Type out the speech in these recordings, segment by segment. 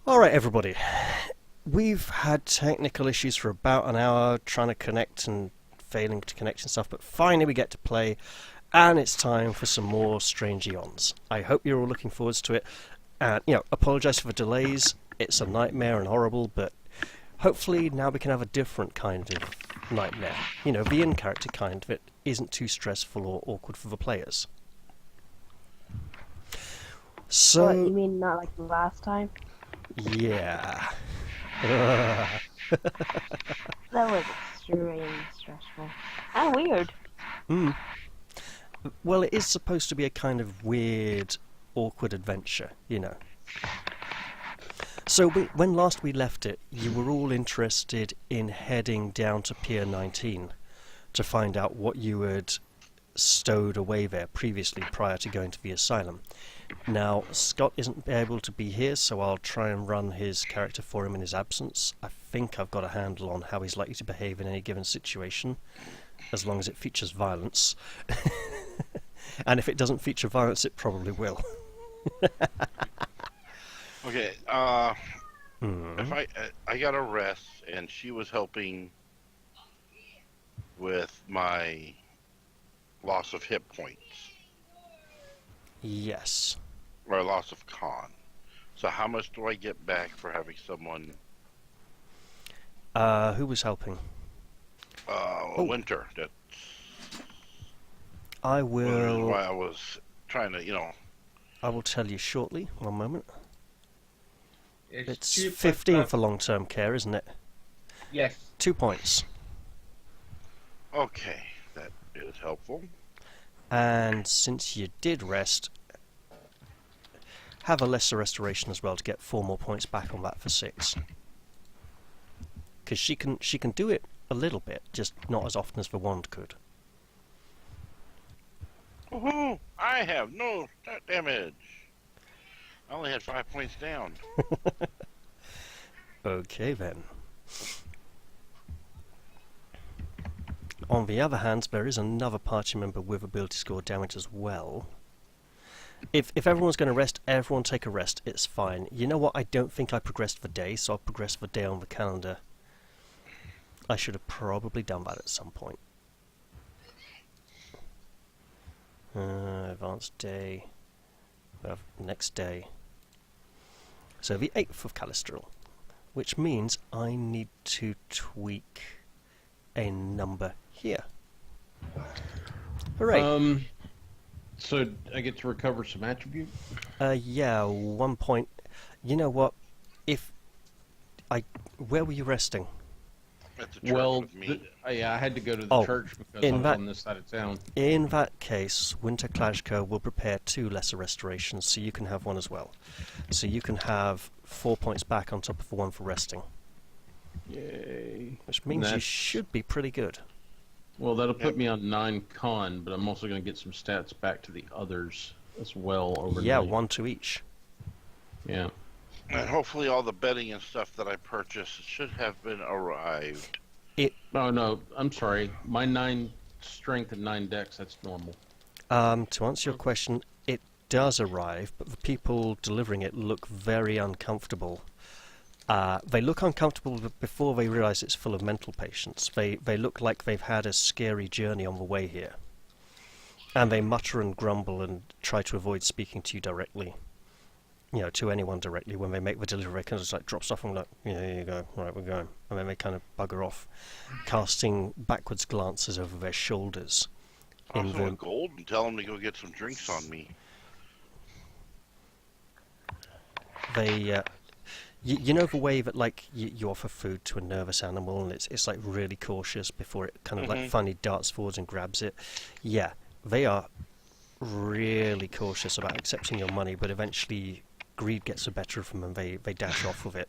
Alright, everybody. We've had technical issues for about an hour trying to connect and failing to connect and stuff, but finally we get to play, and it's time for some more Strange Aeons. I hope you're all looking forward to it. And, apologise for the delays. It's a nightmare and horrible, but hopefully now we can have a different kind of nightmare. The in-character kind of it isn't too stressful or awkward for the players. So, What, you mean not like the last time? yeah. That was extremely stressful. And weird. Well, it is supposed to be a kind of weird, awkward adventure, So when last we left it, you were all interested in heading down to Pier 19 to find out what you had stowed away there previously prior to going to the asylum. Now, Scott isn't able to be here, so I'll try and run his character for him in his absence. I think I've got a handle on how he's likely to behave in any given situation, as long as it features violence. And if it doesn't feature violence, it probably will. Okay, if I got a rest, and she was helping with my loss of hit points, Yes. or loss of con. So how much do I get back for having someone, Who was helping? Winter, that I one of the reasons will. why I was trying to, I will tell you shortly. One moment. It's 2.5. 15 for long-term care, isn't it? Yes. 2 points. okay, that is helpful. And since you did rest, have a lesser restoration as well to get 4 more points back on that for 6. Because she can do it a little bit, just not as often as the wand could. Woohoo! I have no damage. I only had 5 points down. Okay then. On the other hand, there is another party member with ability score damage as well. If everyone's going to rest, everyone take a rest. It's fine. You know what? I don't think I progressed the day, so I'll progress the day on the calendar. I should have probably done that at some point. Advanced day. Next day. So the 8th of Callistril, which means I need to tweak a number here. Hooray! So I get to recover some attribute? Yeah, 1 point. You know what? Where were you resting? At the church Well, with me. I had to go to the church because I was on this side of town. In that case, Winter Klajka will prepare 2 lesser restorations, so you can have one as well. So you can have 4 points back on top of the one for resting. Yay. Which means you should be pretty good. Well, that'll put me on 9 con, but I'm also going to get some stats back to the others as well overnight. Yeah, 1 to each. Yeah. And hopefully all the bedding and stuff that I purchased should have been arrived. Oh, no, I'm sorry. My 9 strength and 9 dex, that's normal. To answer your question, it does arrive, but the people delivering it look very uncomfortable. They look uncomfortable before they realise it's full of mental patients. They look like they've had a scary journey on the way here. And they mutter and grumble and try to avoid speaking to you directly. To anyone directly when they make the delivery. They kind of just like drop stuff and like, yeah, here you go, right, we're going. And then they kind of bugger off, casting backwards glances over their shoulders. Also a gold and tell them to go get some drinks on me. They, you know the way that like you offer food to a nervous animal and it's like really cautious before it kind of like finally darts forwards and grabs it? Yeah, they are really cautious about accepting your money, but eventually greed gets the better of them and they dash off with it.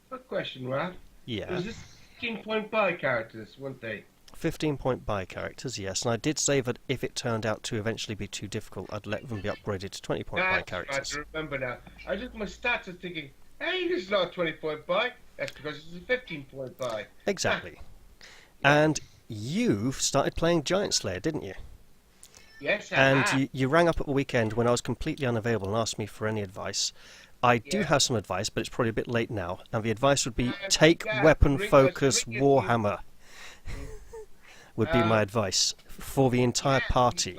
Quick question, Ralph. Yeah. Was this 15-point buy characters, weren't they? 15-point buy characters, yes, and I did say that if it turned out to eventually be too difficult, I'd let them be upgraded to 20-point buy characters. I remember now. I just my stats are thinking, hey, this is not a 20-point buy. That's because it's a 15-point buy. Exactly. And you've started playing Giant Slayer, didn't you? Yes, I And have. you rang up at the weekend when I was completely unavailable and asked me for any advice. I do Yeah. have some advice, but it's probably a bit late now. And the advice would be Yeah, take yeah, weapon ring us, focus ring us, Warhammer. Would be my Uh, advice for the entire party.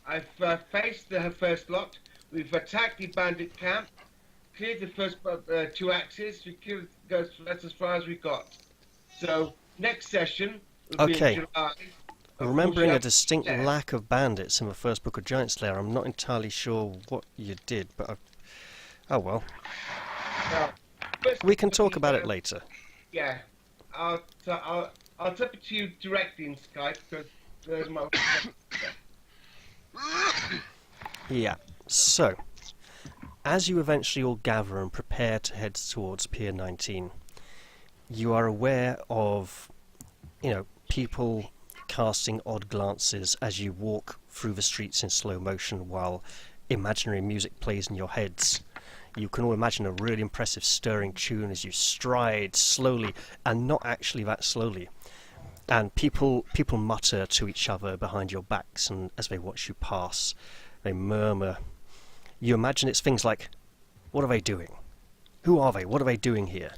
I've faced the first lot. We've attacked the bandit camp, cleared the first 2 axes. That's as far as we got. So next session will be Okay. in July. Of course, Remembering you a have distinct less. lack of bandits in the first book of Giant Slayer, I'm not entirely sure what you did, but oh well. Now, first We can of talk the, about it later. Yeah, I'll type it to you directly in Skype because there's my. Yeah. So, as you eventually all gather and prepare to head towards Pier 19, you are aware of, people casting odd glances as you walk through the streets in slow motion while imaginary music plays in your heads. You can all imagine a really impressive stirring tune as you stride slowly, and not actually that slowly. And people mutter to each other behind your backs, and as they watch you pass, they murmur. You imagine it's things like, what are they doing? Who are they? What are they doing here?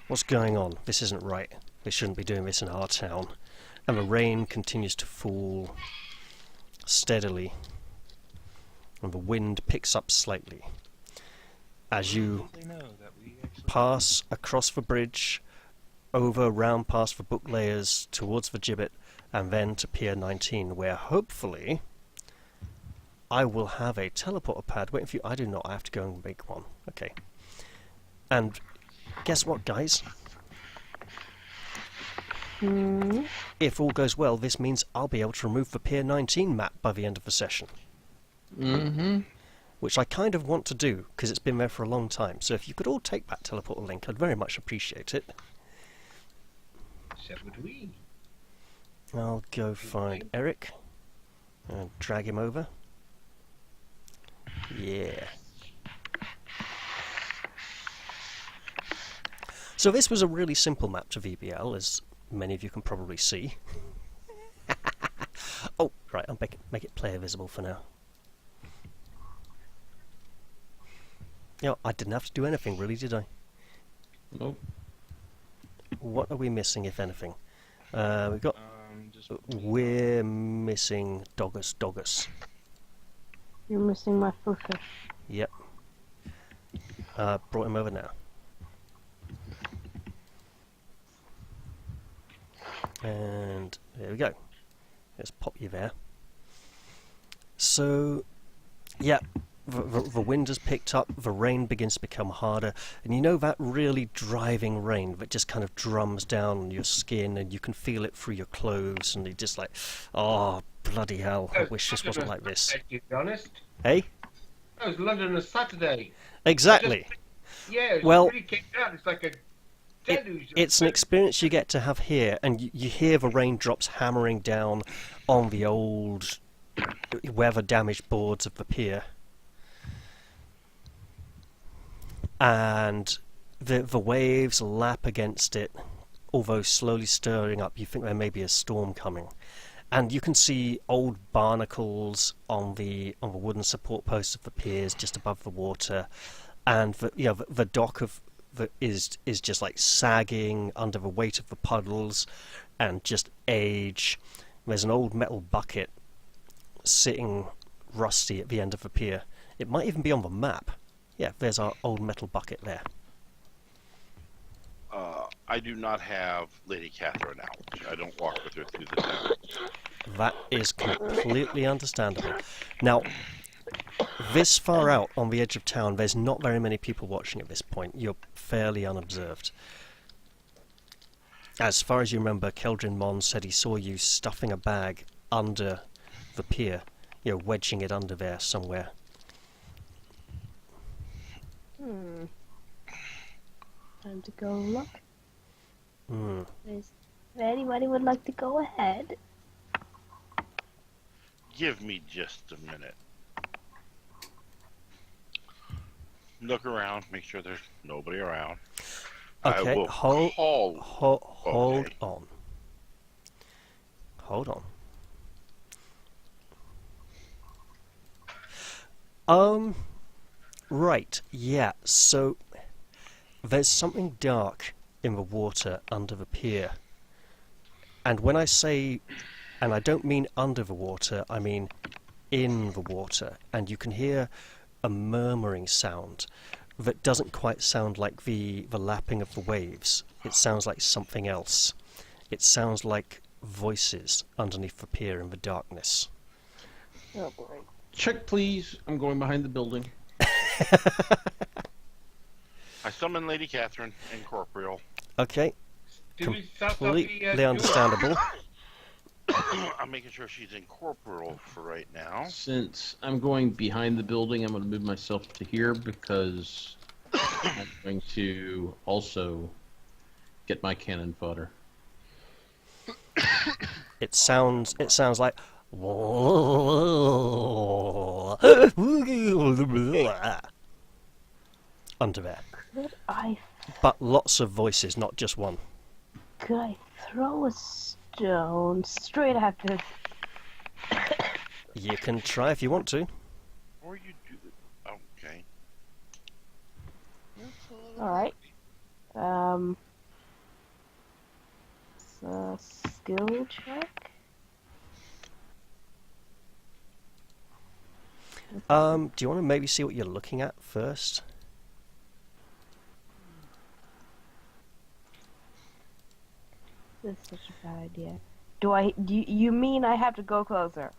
What's going on? This isn't right. They shouldn't be doing this in our town. And the rain continues to fall steadily, and the wind picks up slightly. As you pass across the bridge, round past the book layers, towards the gibbet, and then to Pier 19, where hopefully I will have a teleporter pad waiting for you. I do not. I have to go and make one. Okay. And guess what, guys? If all goes well, this means I'll be able to remove the Pier 19 map by the end of the session. Mm-hmm. Which I kind of want to do, because it's been there for a long time. So if you could all take that teleporter link, I'd very much appreciate it. So would we. I'll go find Eric and drag him over. Yeah. So this was a really simple map to VBL, as many of you can probably see. Oh, right, I'll make it player visible for now. I didn't have to do anything, really, did I? Nope. What are we missing, if anything? We're missing Doggus. You're missing my focus. Yep. Brought him over now. And there we go. Let's pop you there. So, yeah, the wind has picked up, the rain begins to become harder, and you know that really driving rain that just kind of drums down on your skin, and you can feel it through your clothes, and you're just like, oh, bloody hell, I wish this wasn't like this. To be honest, Hey? that was London on a Saturday. Exactly. Yeah, it Well, really kicked out. It's like a deluge. It's an experience you get to have here, and you hear the raindrops hammering down on the old weather-damaged boards of the pier. And the waves lap against it, although slowly stirring up. You think there may be a storm coming. And you can see old barnacles on the wooden support posts of the piers just above the water. And the dock is just like sagging under the weight of the puddles and just age. There's an old metal bucket sitting rusty at the end of the pier. It might even be on the map. Yeah, there's our old metal bucket there. I do not have Lady Catherine out. I don't walk with her through the town. That is completely understandable. Now, this far out on the edge of town, there's not very many people watching at this point. You're fairly unobserved. As far as you remember, Keldrin Mon said he saw you stuffing a bag under the pier, wedging it under there somewhere. Time to go look. Hmm. If anybody would like to go ahead. Give me just a minute. Look around, make sure there's nobody around. Okay, I will hold Okay. on. Hold on. Right, yeah, so there's something dark in the water under the pier. And when I say, and I don't mean under the water, I mean in the water. And you can hear a murmuring sound that doesn't quite sound like the lapping of the waves. It sounds like something else. It sounds like voices underneath the pier in the darkness. Oh boy. Check, please. I'm going behind the building. I summon Lady Catherine, incorporeal. Okay, Do we start off the, completely door? understandable. I'm making sure she's incorporeal for right now. Since I'm going behind the building, I'm going to move myself to here because I'm going to also get my cannon fodder. It sounds like under there. But lots of voices, not just one. Could I throw a stone straight after? You can try if you want to. Or you do. Okay. All right. It's a skill check. Do you want to maybe see what you're looking at first? This is such a bad idea. Do you mean I have to go closer?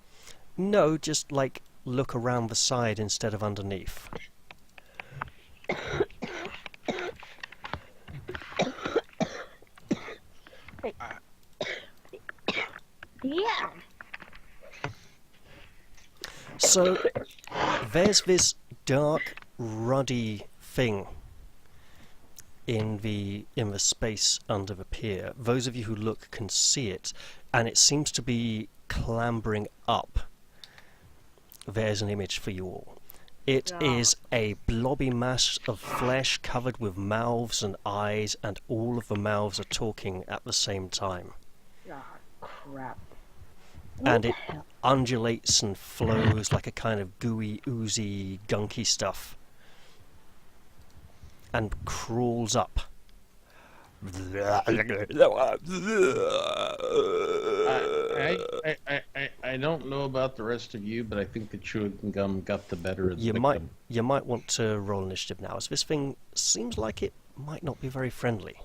No, just like look around the side instead of underneath. Yeah. So there's this dark, ruddy thing in the space under the pier. Those of you who look can see it, and it seems to be clambering up. There's an image for you all. It is a blobby mass of flesh covered with mouths and eyes, and all of the mouths are talking at the same time. Ah, crap. And it undulates and flows like a kind of gooey, oozy, gunky stuff. And crawls up. I don't know about the rest of you, but I think the chewing gum got the better of the You victim. might want to roll initiative now, as this thing seems like it might not be very friendly.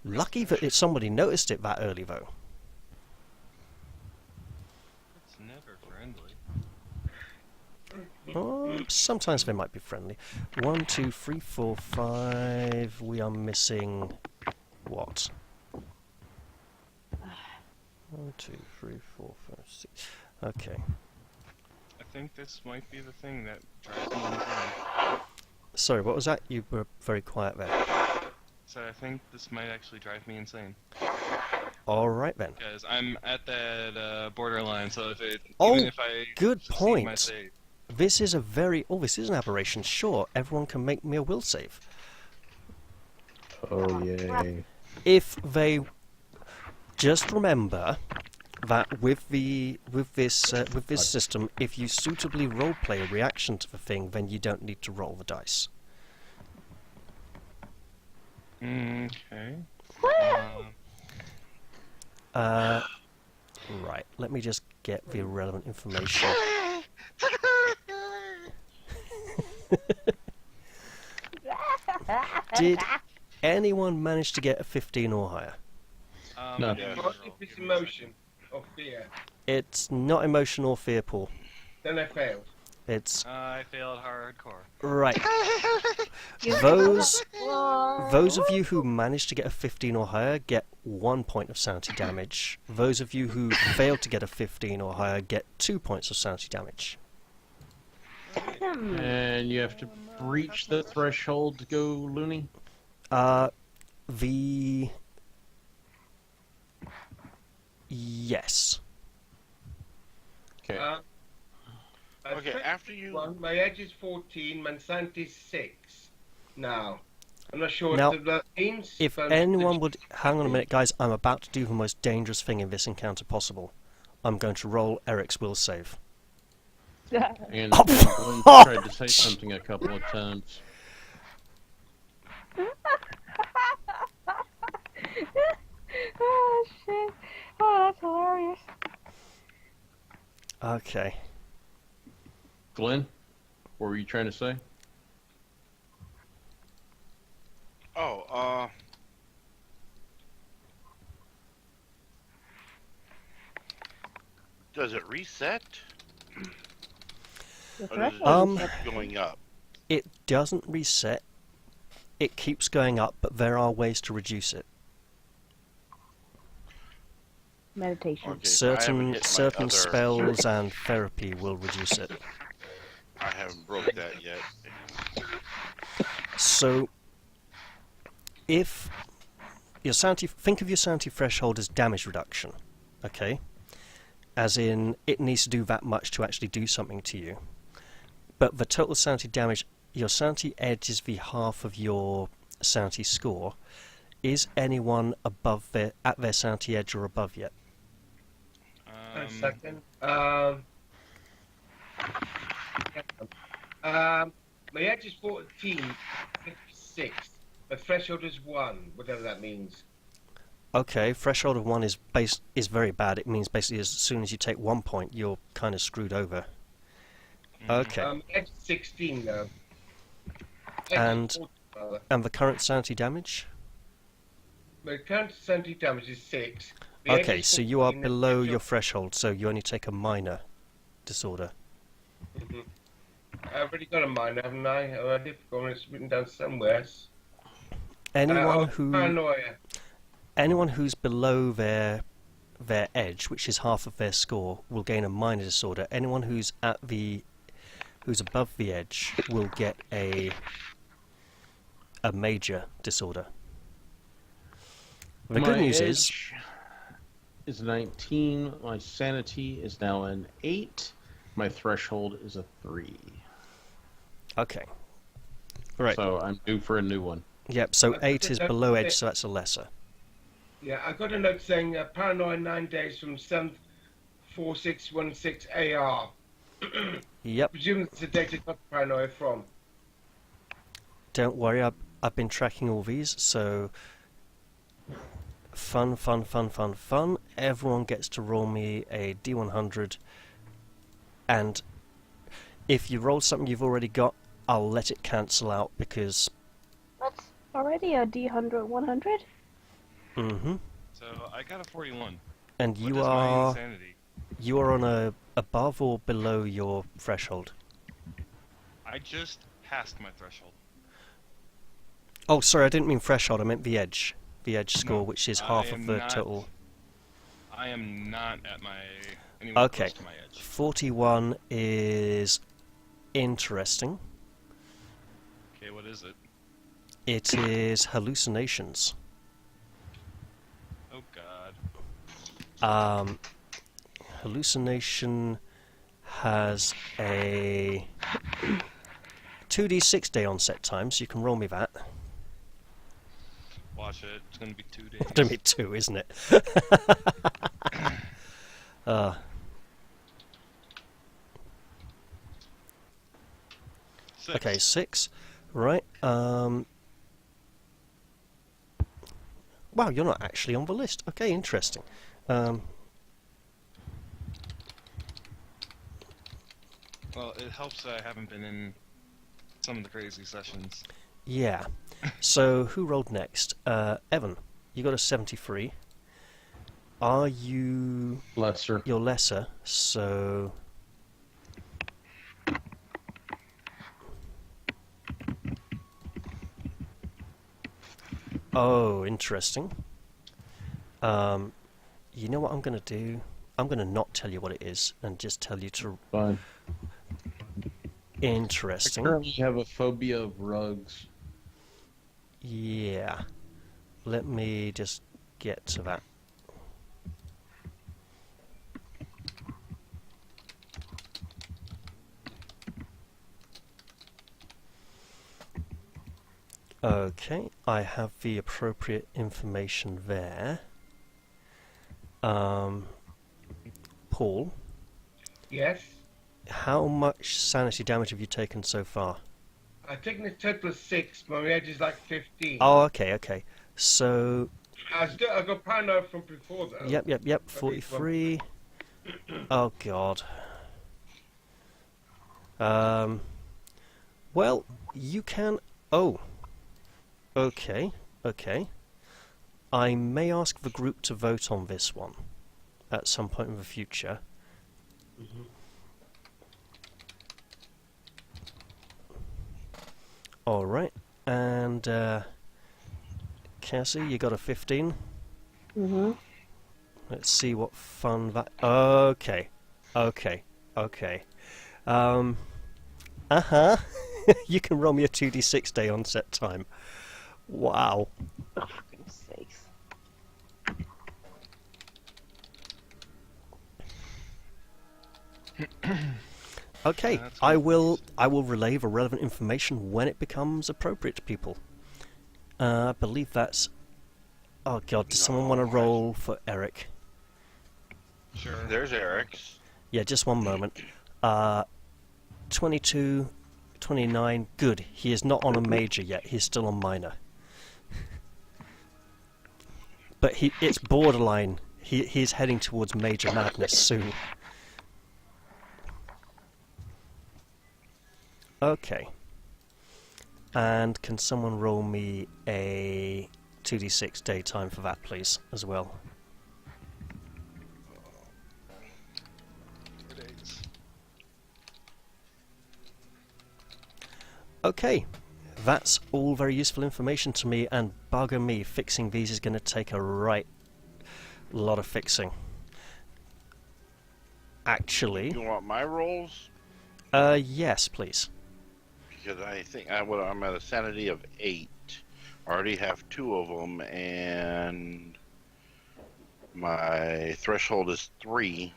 Lucky that somebody noticed it that early, though. It's never friendly. Oh, sometimes they might be friendly. 1, 2, 3, 4, 5. We are missing what? 1, 2, 3, 4, 5, 6. Okay. I think this might be the thing that drives me insane. Sorry, what was that? You were very quiet there. So I think this might actually drive me insane. All right then. Because I'm at that borderline, so if it, Oh, even if I good succeed point. my save, This is a very... Oh, this is an aberration. Sure, everyone can make me a will save. Oh, yay. If they... Just remember that with this system, if you suitably roleplay a reaction to the thing, then you don't need to roll the dice. okay. Right, let me just get the relevant information. Did anyone manage to get a 15 or higher? No. Yeah, What if it's emotion or fear? It's not emotion or fear, Paul. Then I failed. It's... I failed hardcore. Right. Those of you who managed to get a 15 or higher get 1 point of sanity damage. Those of you who failed to get a 15 or higher get 2 points of sanity damage. And you have to breach the threshold to go loony? Yes. Okay. Okay, after you... My edge is 14, my sanity is 6. Now, I'm not sure Now, what that means. If but anyone would... Hang on a minute, guys. I'm about to do the most dangerous thing in this encounter possible. I'm going to roll Eric's will save. And Glenn tried to say something a couple of times. Oh shit! Oh, that's hilarious. Okay. Glenn, what were you trying to say? Oh, does it reset? The Or does it threshold just is keep going up? It doesn't reset. It keeps going up, but there are ways to reduce it. meditation. Okay, so I haven't Certain hit my certain other- spells and therapy will reduce it. I haven't broke that yet. So, if your sanity, think of your sanity threshold as damage reduction, okay? As in, it needs to do that much to actually do something to you. But the total sanity damage, your sanity edge is the half of your sanity score. Is anyone above at their sanity edge or above yet? A second. My edge is 14, 56. My threshold is 1, whatever that means. Okay, threshold of 1 is very bad. It means basically as soon as you take 1 point, you're kind of screwed over. Okay. Edge is 16 though. Edge And- is 14, rather. And the current sanity damage? My current sanity damage is 6. The edge Okay, is so you are 14, below the your threshold, so you only take a minor disorder. Mhm. I've already got a minor, haven't I? Already, it's written down somewhere. Paranoia. Anyone who's below their edge, which is half of their score, will gain a minor disorder. Anyone who's above the edge will get a major disorder. The good news is 19. My sanity is now an 8. My threshold is a 3. okay. Right. So I'm due for a new one. Yep, so 8 is below edge, so that's a lesser. Yeah, I got a note saying paranoia 9 days from 74616 AR. Yep, Presume it's the data got paranoia from. don't worry, I've been tracking all these, so fun. Everyone gets to roll me a D100, and if you roll something you've already got, I'll let it cancel out because... That's already a D100 100. Mm-hmm. So I got a 41. And What you is my are... insanity? You are on a above or below your threshold? I just passed my threshold. Oh, sorry, I didn't mean threshold, I meant the edge. The edge score, No, which is I half of am the not- total. I am not at anywhere Okay. close to my edge. 41 is interesting. Okay, what is it? It is hallucinations. Oh god. Hallucination has a 2d6 day onset time, so you can roll me that. Watch it. It's gonna be 2 days. It's going to be 2, isn't it? Six. Okay, 6. Right. Wow, you're not actually on the list. Okay, interesting. Well, it helps that I haven't been in some of the crazy sessions. Yeah. So, who rolled next? Evan, you got a 73. Are you... Lesser. You're lesser, so... Oh, interesting. You know what I'm going to do? I'm going to not tell you what it is, and just tell you to... Fine. I Interesting. currently have a phobia of rugs. Yeah. Let me just get to that. Okay, I have the appropriate information there. Paul, Yes. How much sanity damage have you taken so far? I've taken a total of 6, but my edge is like 15. Oh, okay, okay. So, I've got paranoid from before, though. yep, 43. Oh, God. Well, you can... Oh. Okay, okay. I may ask the group to vote on this one at some point in the future. Alright, and Cassie, you got a 15. Mm-hmm. Let's see what fun that... Okay, okay, okay. Uh-huh. You can roll me a 2d6 day onset time. Wow. Oh, for goodness sakes. Okay, That's I good. will relay the relevant information when it becomes appropriate to people. I believe that's... Oh god, does someone want to roll for Eric? Sure. There's Eric's. Yeah, just one moment. 22, 29, good. He is not on a major yet, he's still on minor. But it's borderline. He's heading towards major madness soon. Okay. And can someone roll me a 2d6 daytime for that, please, as well? 4 days. Okay. That's all very useful information to me, and bugger me, fixing these is going to take a right lot of fixing. Actually, You want my rolls? yes, please. Because I think I'm at a sanity of 8. I already have 2 of them, and my threshold is 3.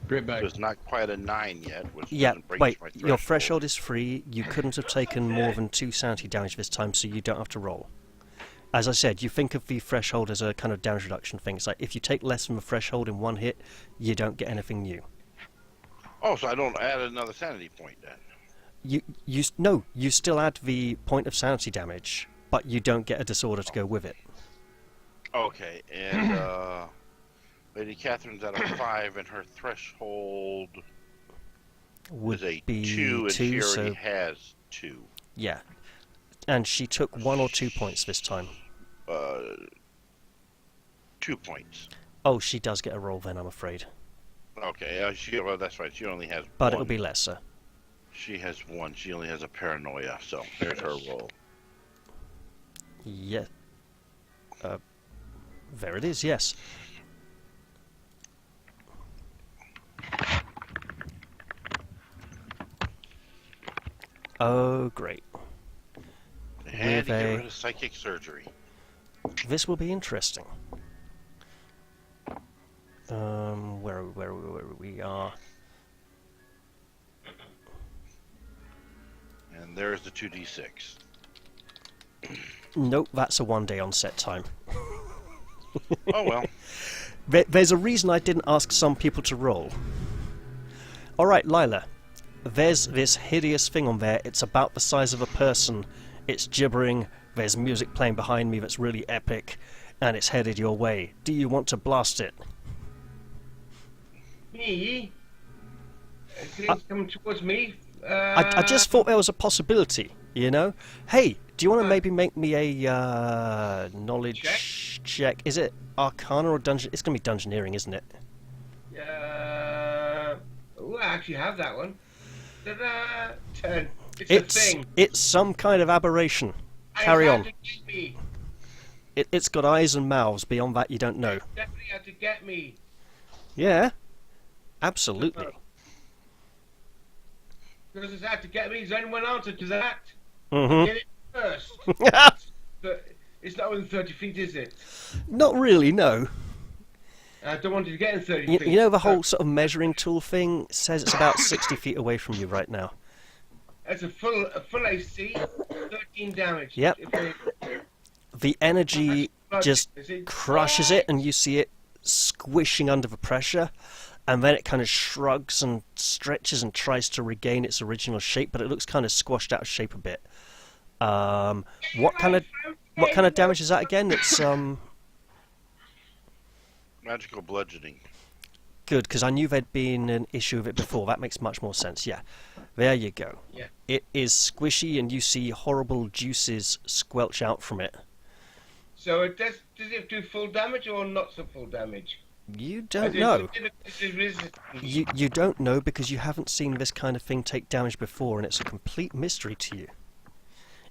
Right back. So it's not quite a 9 yet, which Yeah, doesn't breach wait, my your threshold is free, you couldn't have taken more than 2 sanity damage this time, so you don't have to roll. As I said, you think of the threshold as a kind of damage reduction thing. It's like, if you take less than the threshold in one hit, you don't get anything new. Oh, so I don't add another sanity point then? No, you still add the point of sanity damage, but you don't get a disorder to go with it. Okay, and Lady Catherine's at a 5, and her threshold Would is a be 2, and 2, she already so has 2. yeah. And she took 1 or 2 points this time. 2 points. Oh, she does get a roll then, I'm afraid. Okay, well, that's right. She only has But 1. it'll be lesser. She has 1. She only has a paranoia, so there's her roll. Yeah. There it is, yes. Oh, great. And to With get a- rid of psychic surgery. This will be interesting. Where we are. And there's the 2d6. Nope, that's a 1 day onset time. Oh well. There's a reason I didn't ask some people to roll. Alright, Lila. There's this hideous thing on there. It's about the size of a person. It's gibbering. There's music playing behind me that's really epic. And it's headed your way. Do you want to blast it? Me? It's coming towards me. I just thought there was a possibility, you know? Hey, do you want to maybe make me a knowledge check? Is it Arcana or Dungeon? It's going to be Dungeoneering, isn't it? Oh, I actually have that one. Ta-da! 10. It's a thing. It's some kind of aberration. Carry on. It had to get me. It's got eyes and mouths. Beyond that, you don't know. It definitely had to get me. Yeah, absolutely. Because it's had to get me. There's only one answer to that. Mm-hmm. Get it first. But it's not within 30 feet, is it? Not really, no. I don't want you to get in 30 You, feet. you know the whole sort of measuring tool thing says it's about 60 feet away from you right now. That's a full AC, 13 damage. Yep. If The energy just crushes it, and you see it squishing under the pressure, and then it kind of shrugs and stretches and tries to regain its original shape, but it looks kind of squashed out of shape a bit. What kind of damage is that again? It's Magical bludgeoning. good, because I knew there'd been an issue with it before. That makes much more sense. Yeah, there you go. Yeah. It is squishy, and you see horrible juices squelch out from it. So it does it do full damage or not so full damage? You don't know. Resistance. You don't know because you haven't seen this kind of thing take damage before, and it's a complete mystery to you.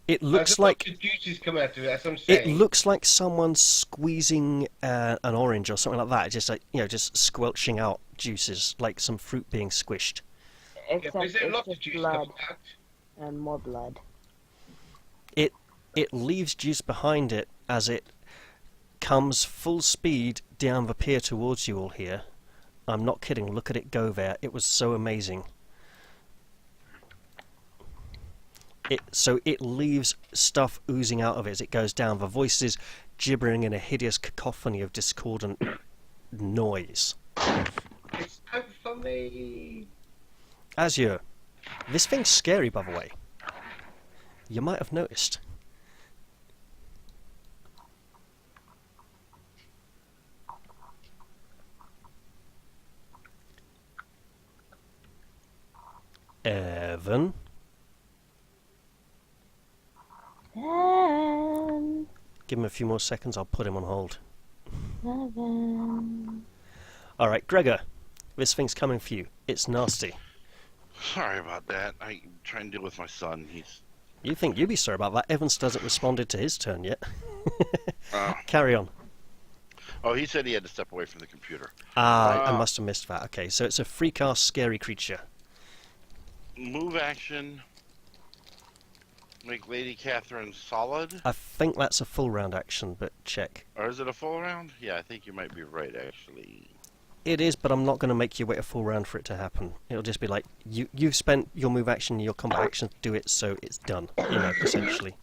It looks like the juices come out of it. That's what I'm it saying. looks like someone's squeezing an orange or something like that. Just like just squelching out juices, like some fruit being squished. Yeah, Except but is there a it's lot of just juice blood coming out? and more blood. It leaves juice behind it as it comes full speed down the pier towards you all here. I'm not kidding. Look at it go there. It was so amazing. So it leaves stuff oozing out of it as it goes down. The voices gibbering in a hideous cacophony of discordant noise. It's time for me. Azure, this thing's scary, by the way. You might have noticed. Evan? Give him a few more seconds, I'll put him on hold. Alright, Gregor, this thing's coming for you. It's nasty. Sorry about that. I try and deal with my son. He's You think you'd be sorry about that? Evans hasn't responded to his turn yet. uh, Carry on. oh, he said he had to step away from the computer. I must have missed that. Okay, so it's a free cast scary creature. Move action. Make Lady Catherine solid. I think that's a full round action, but check. Or is it a full round? Yeah, I think you might be right, actually. It is, but I'm not going to make you wait a full round for it to happen. It'll just be like, you've spent your move action and your combat action to do it, so it's done, essentially.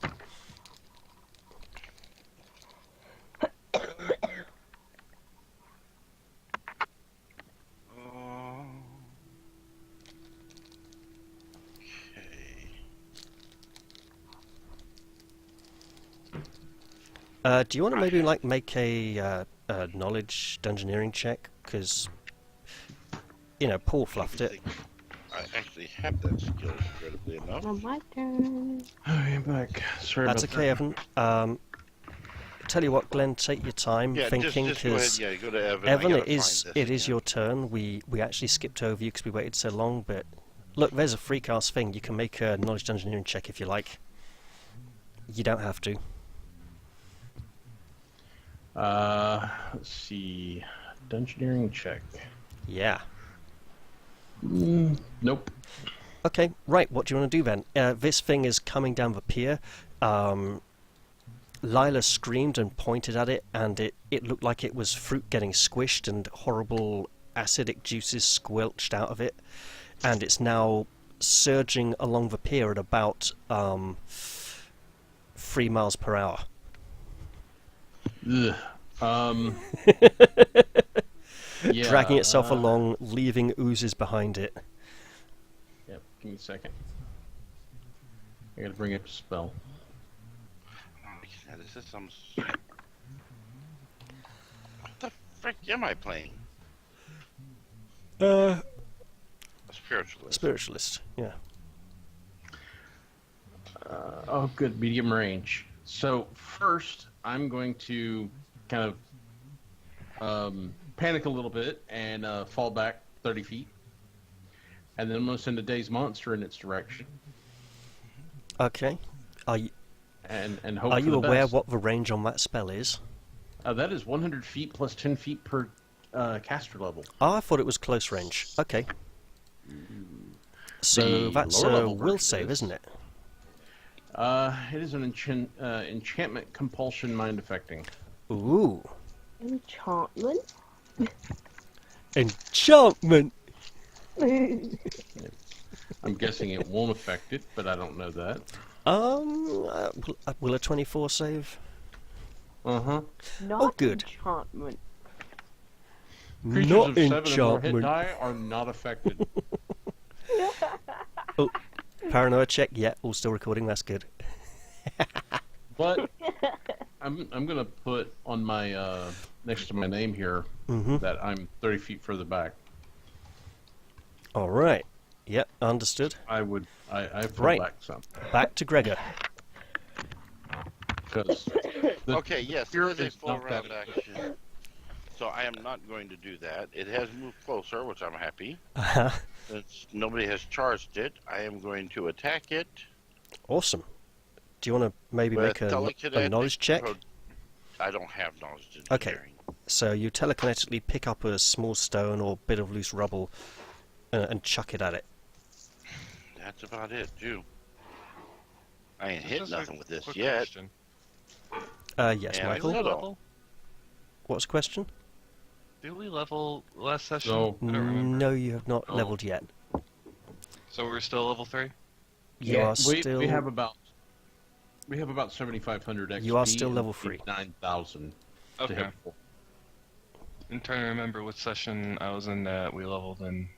Do you want to maybe make a knowledge dungeoneering check? Because Paul fluffed it. I actually have that skill, incredibly enough. Oh, my turn. Oh, I'm back. Sorry That's about okay, that. Evan. Tell you what, Glenn, take your time Yeah, thinking, just go ahead. because Yeah, go to Evan. Evan, I it gotta is find this your again. turn. We actually skipped over you because we waited so long. But look, there's a free cast thing. You can make a knowledge dungeoneering check if you like. You don't have to. Let's see. Dungeoneering check. Yeah. Nope. Okay, right, what do you want to do then? This thing is coming down the pier. Lila screamed and pointed at it, and it looked like it was fruit getting squished and horrible acidic juices squelched out of it. And it's now surging along the pier at about 3 miles per hour. Ugh. Yeah, Dragging itself along, leaving oozes behind it. Yep, give me a second. I gotta bring up a spell. Yeah, this is some. What the frick am I playing? A spiritualist. Spiritualist, yeah. Oh, good, medium range. So first, I'm going to kind of panic a little bit and fall back 30 feet. And then I'm going to send a dazed monster in its direction. Okay. Are you Hope Are for you the aware best. what the range on that spell is? That is 100 feet plus 10 feet per caster level. Oh, I thought it was close range. Okay. So The that's lower a level will version save, is- isn't it? It is an enchantment compulsion mind affecting. Ooh. Enchantment? Enchantment! I'm guessing it won't affect it, but I don't know that. Will a 24 save? Uh-huh. Not good. enchantment. Creatures Not of 7 or more hit enchantment. die are not affected. Oh, paranoia check. Yeah, all still recording. That's good. But I'm gonna put on my next to my name here that I'm 30 feet further back. All right. Yep, understood. I fell Right. back some Back to Gregor. because Okay, yes, Pier it is a is full not that round action. So I am not going to do that. It has moved closer, which I'm happy. Since nobody has charged it, I am going to attack it. Awesome. Do you want to maybe with make a telekinetic knowledge check? I don't have knowledge Okay. engineering. So you telekinetically pick up a small stone or bit of loose rubble and chuck it at it. That's about it, too. I ain't hit Just a nothing with this quick yet. question. Yes, And I Michael. Did we little. level? What's the question? Did we level last session? No. I don't remember. No, you have not Oh. leveled yet. So we're still level 3? You Yeah, are still. we have about 7,500 XP. You are still and level 3. 9,000 to Okay. hit full. I'm trying to remember which session I was in that we leveled and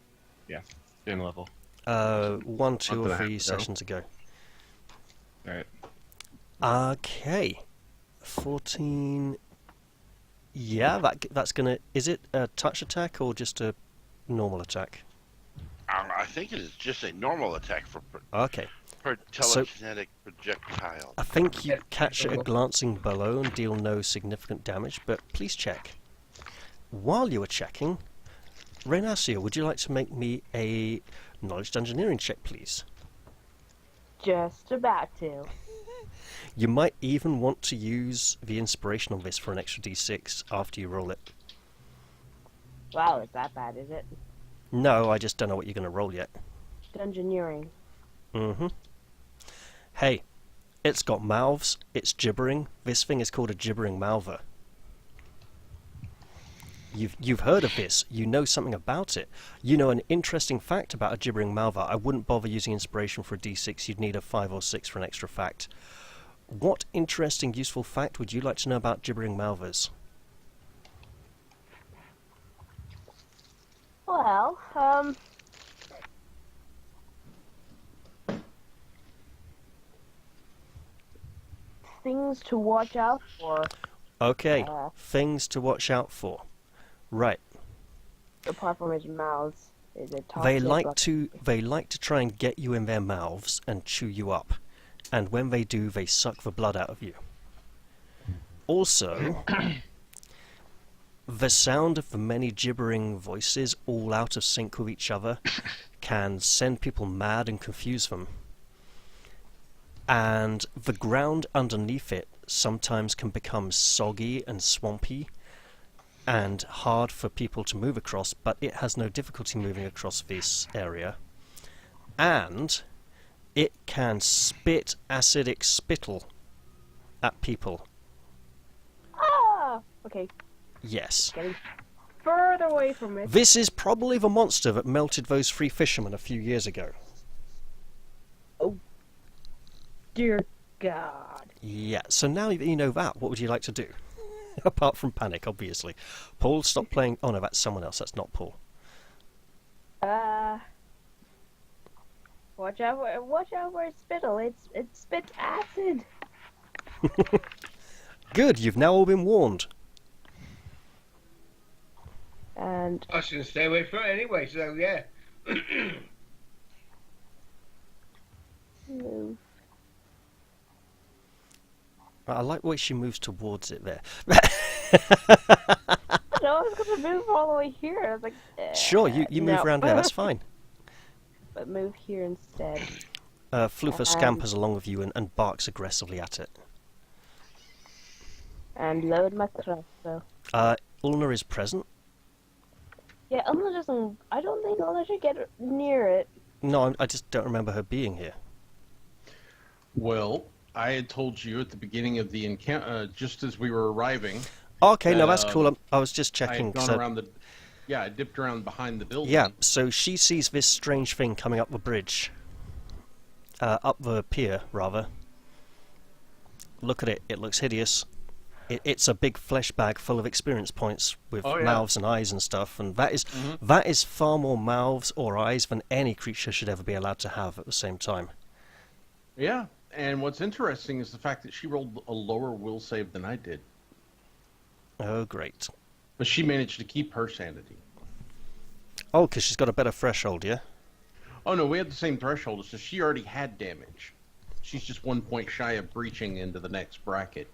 didn't level. 1, 2, Month and or a half 3 ago. sessions ago. Alright. Okay. 14. Yeah, that's gonna. Is it a touch attack or just a normal attack? I think it is just a normal attack for Okay. So- telekinetic projectile. I think you catch it a glancing blow and deal no significant damage, but please check. While you are checking, Renacio, would you like to make me a knowledge engineering check, please? Just about to. You might even want to use the inspiration on this for an extra d6 after you roll it. Wow, it's that bad, is it? No, I just don't know what you're going to roll yet. Dungeoneering. Mm-hmm. Hey, it's got mouths, it's gibbering. This thing is called a gibbering mouther. You've heard of this, you know something about it. You know an interesting fact about a gibbering mouther. I wouldn't bother using inspiration for a d6, you'd need a 5 or 6 for an extra fact. What interesting, useful fact would you like to know about gibbering mouthers? Well, things to watch out for, Okay, things to watch out for. Right. apart from his mouths. Is it They toxic? like to try and get you in their mouths and chew you up. And when they do, they suck the blood out of you. Also, the sound of the many gibbering voices, all out of sync with each other, can send people mad and confuse them. And the ground underneath it sometimes can become soggy and swampy and hard for people to move across, but it has no difficulty moving across this area. And it can spit acidic spittle at people. Ah! Okay, Yes. getting further away from it. This is probably the monster that melted those 3 fishermen a few years ago. Dear God. Yeah, so now that you know that, what would you like to do? Apart from panic, obviously. Paul, stop playing... Oh no, that's someone else, that's not Paul. Watch out for its spittle. It spits acid. Good, you've now all been warned. And I shouldn't stay away from it anyway, so yeah. move. I like the way she moves towards it there. No, I was gonna move all the way here. I was like, Sure, you move no. around there, that's fine. But move here instead. Floofer scampers along with you and barks aggressively at it. And load my crossbow. Ulna is present. Yeah, Ulna doesn't. I don't think Ulna should get near it. No, I just don't remember her being here. Well, I had told you at the beginning of the encounter, just as we were arriving, Okay, no, that's cool. I was just I checking. had gone So, around the... Yeah, I dipped around behind the building. yeah, so she sees this strange thing coming up the bridge. Up the pier, rather. Look at it. It looks hideous. It's a big flesh bag full of experience points with Oh, yeah. mouths and eyes and stuff, and that is Mhm. that is far more mouths or eyes than any creature should ever be allowed to have at the same time. Yeah, and what's interesting is the fact that she rolled a lower will save than I did, Oh, great. but she managed to keep her sanity. Oh, because she's got a better threshold, yeah? Oh no, we had the same threshold, so she already had damage. She's just 1 point shy of breaching into the next bracket.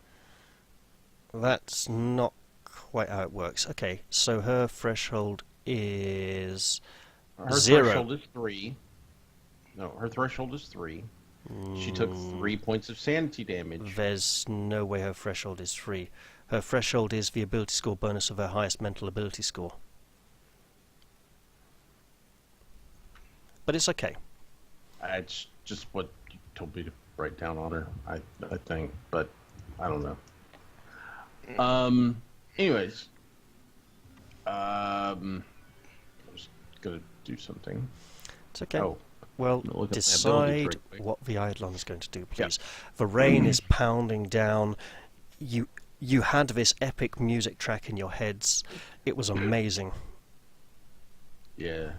That's not quite how it works. Okay, so her threshold is Her 0. threshold is 3. No, her threshold is 3. She took 3 points of sanity damage. There's no way her threshold is 3. Her threshold is the ability score bonus of her highest mental ability score. But it's okay. It's just what you told me to write down on her, I think, but I don't know. Anyways, I was gonna do something. It's okay. Oh, Well, look at my ability decide trait, wait. what the Eidolon is going to do, please. The rain is pounding down. You had this epic music track in your heads. It was amazing. yeah.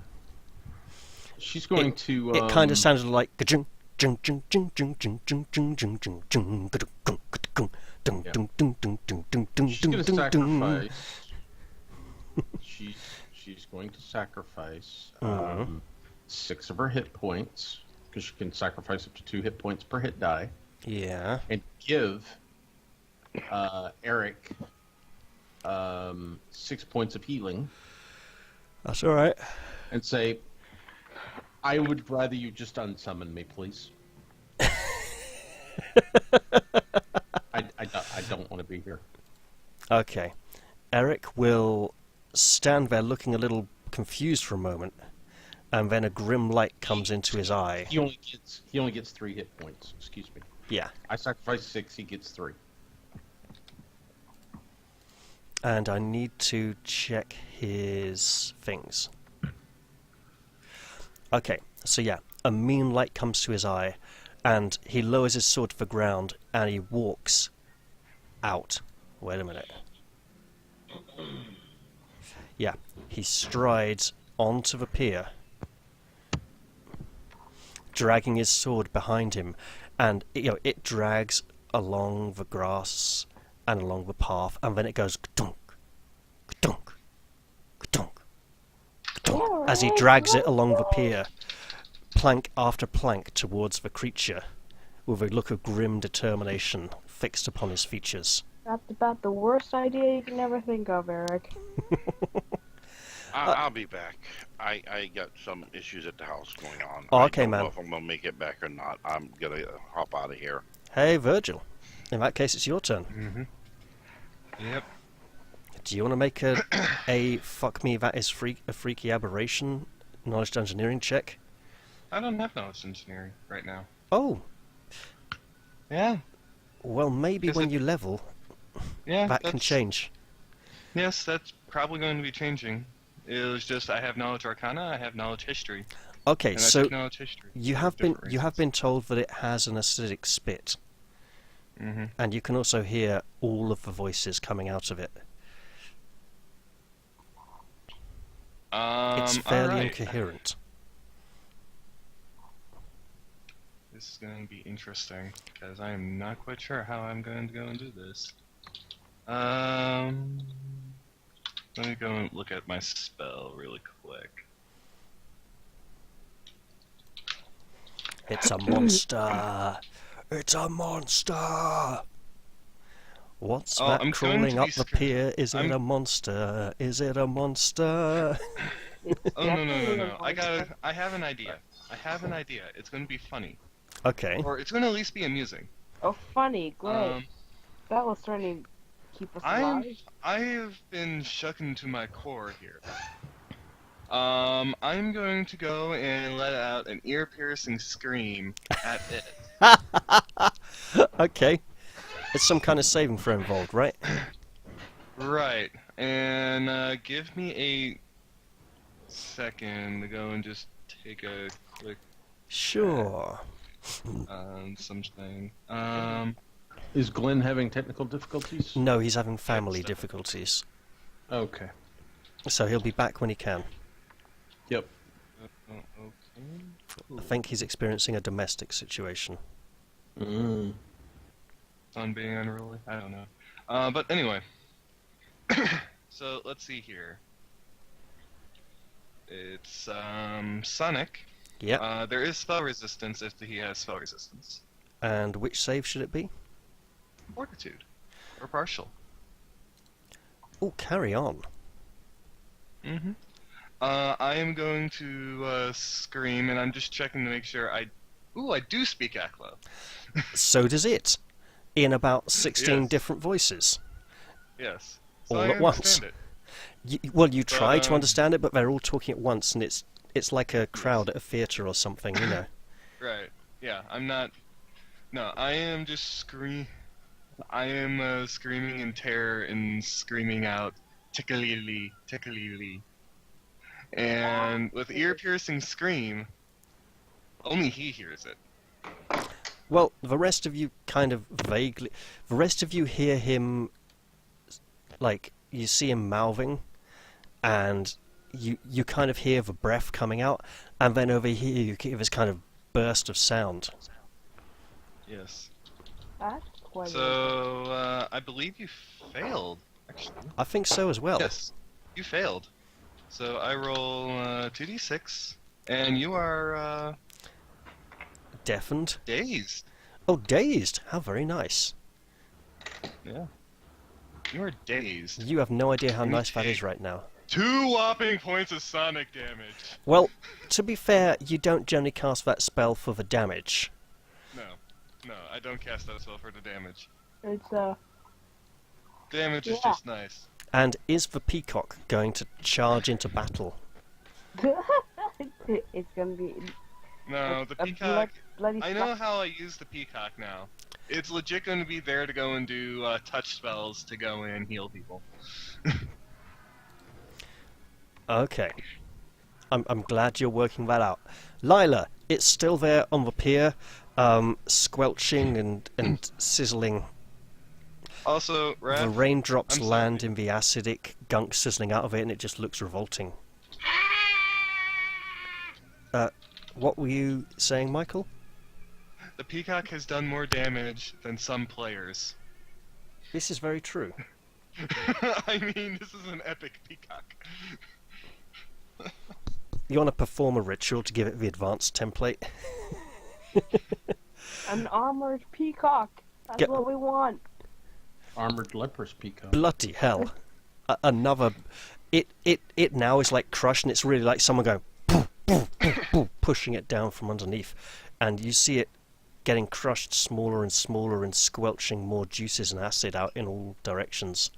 She's going to. It kind of sounded like ka-jung, jung, jung, jung, jung, jung, jung, jung, jung, jung, jung, ka-dung, ka-dung, dung, dung, dung, dung, dung, dung, dung, She's going to dung, dung. sacrifice. She's going to sacrifice 6 of her hit points because she can sacrifice up to 2 hit points per hit die, Yeah. and give Eric 6 points of healing, That's all right. and say, "I would rather you just unsummon me, please. I don't want to be here." Okay. Eric will stand there looking a little confused for a moment, and then a grim light comes into his eye. He only gets 3 hit points. Excuse me. Yeah. I sacrifice 6. He gets 3. And I need to check his things. Okay, so yeah, a mean light comes to his eye, and he lowers his sword to the ground, and he walks out. Wait a minute. Yeah, he strides onto the pier, dragging his sword behind him, and it drags along the grass and along the path, and then it goes ka-dunk, ka-dunk, ka-dunk, ka-dunk, as he drags it along the pier, plank after plank towards the creature, with a look of grim determination fixed upon his features. That's about the worst idea you can ever think of, Eric. I'll be back. I got some issues at the house going on. Okay, I don't man. know if I'm gonna make it back or not. I'm gonna hop out of here. Hey, Virgil. In that case, it's your turn. Mm-hmm. Yep. Do you want to make a fuck me that is a freaky aberration knowledge engineering check? I don't have knowledge engineering right now. Oh, Yeah. well, maybe Is when it- you level, Yeah. that can change. Yes, that's probably going to be changing. It was just I have knowledge arcana, I have knowledge history, Okay, and I so took knowledge history. you have been told that it has an acidic spit, Mm-hmm. and you can also hear all of the voices coming out of it. It's fairly alright. incoherent. This is going to be interesting because I am not quite sure how I'm going to go and do this. Let me go and look at my spell really quick. It's a monster! It's a monster! What's Oh, that I'm going crawling to up be the scared. pier? Is it I'm- a monster? Is it a monster? It's Oh no definitely a monster. I have an idea. It's going to be funny, Okay. or it's going to at least be amusing. Oh, funny, great. Um, That will certainly keep us I'm alive. I have been shucking to my core here. I'm going to go and let out an ear-piercing scream at it. Okay. It's some kind of saving throw involved, right? Right, and give me a second to go and just take a quick Sure. something. Is Glenn having technical difficulties? No, he's having family stuff. difficulties. Okay. So he'll be back when he can. Yep. Okay. I think he's experiencing a domestic situation. Mm. On being unruly? I don't know. But anyway. So, let's see here. It's, Sonic. Yep. There is spell resistance if he has spell resistance. And which save should it be? Fortitude. Or partial. Oh, carry on. Mm-hmm. I am going to, scream, and I'm just checking to make sure I do speak Aklo. So does it. In about 16 Yes. different voices. Yes. All I at once. understand it. Well, you try to um, understand it, but they're all talking at once, and it's like a crowd at a theatre or something, you know. Right. Yeah, I'm not... No, I am just I am screaming in terror and screaming out, tickly, tickly. And with ear-piercing scream, only he hears it. Well, the rest of you kind of vaguely... The rest of you hear him, like, you see him mouthing, and you kind of hear the breath coming out, and then over here you hear this kind of burst of sound. Yes. That's quite So, I believe you failed, actually. I think so as well. Yes, you failed. So I roll 2d6, and you are Deafened. dazed. Oh, dazed. How very nice. Yeah. You are dazed. You have no idea how nice that is right now. 2 whopping points of sonic damage. Well, to be fair, you don't generally cast that spell for the damage. No, I don't cast that spell for the damage. It's Damage is Yeah. just nice. And is the peacock going to charge into battle? it's gonna be No, the a peacock... bloody I know how I use the peacock now. It's legit going to be there to go and do touch spells to go in and heal people. Okay. I'm glad you're working that out. Lila, it's still there on the pier, squelching and sizzling. Also, The Raph, raindrops I'm land sorry. in the acidic gunk sizzling out of it, and it just looks revolting. What were you saying, Michael? the peacock has done more damage than some players. This is very true. I mean, this is an epic peacock. You want to perform a ritual to give it the advanced template? an armored peacock. That's Get- what we want. Armored leprous peacock. Bloody hell! Another. It now is like crushed, and it's really like someone going poof, poof, poof, poof, pushing it down from underneath, and you see it getting crushed smaller and smaller and squelching more juices and acid out in all directions.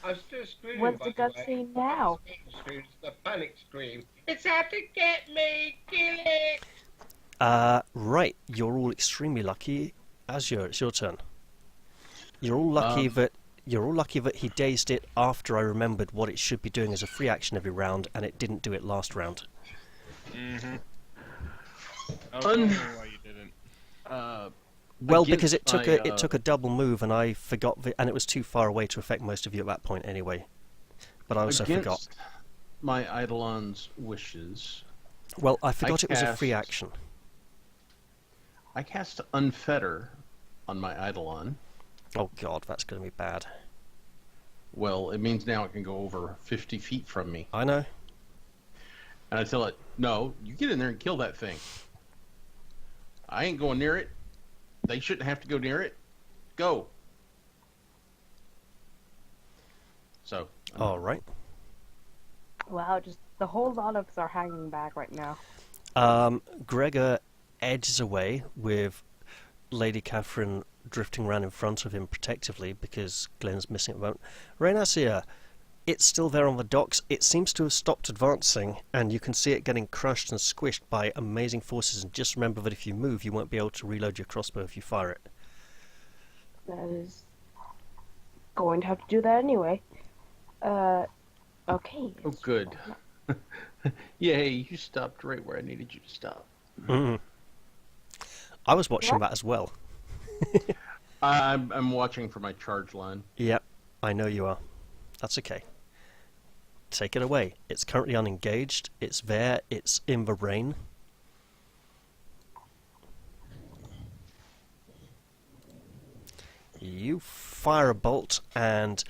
I'm still screaming. What's by the gut way. scene now? Scream, it's the panic scream. It's out to get me! Kill it! Right, you're all extremely lucky. Azure, it's your turn. You're all lucky that he dazed it after I remembered what it should be doing as a free action every round, and it didn't do it last round. Mm-hmm. I don't know why you didn't. Well, because it Against took a double move, and I forgot, and it was too far away to affect most of you at that point anyway. But I also forgot. Against my Eidolon's wishes, Well, I forgot it was a free cast- action. I cast Unfetter on my Eidolon. Oh god, that's going to be bad. Well, it means now it can go over 50 feet from me. I know. And I tell it, no, you get in there and kill that thing. I ain't going near it. They shouldn't have to go near it. Go. So. All right. Wow, just the whole lot of us are hanging back right now. Gregor edges away with Lady Catherine drifting around in front of him protectively because Glenn's missing at the moment. Renasia, it's still there on the docks. It seems to have stopped advancing, and you can see it getting crushed and squished by amazing forces. And just remember that if you move, you won't be able to reload your crossbow if you fire it. That is going to have to do that anyway. Okay. Oh, good. Yay, you stopped right where I needed you to stop. I was watching that as well. I'm watching for my charge line. Yep, I know you are. That's okay. Take it away. It's currently unengaged. It's there. It's in the rain. You fire a bolt, and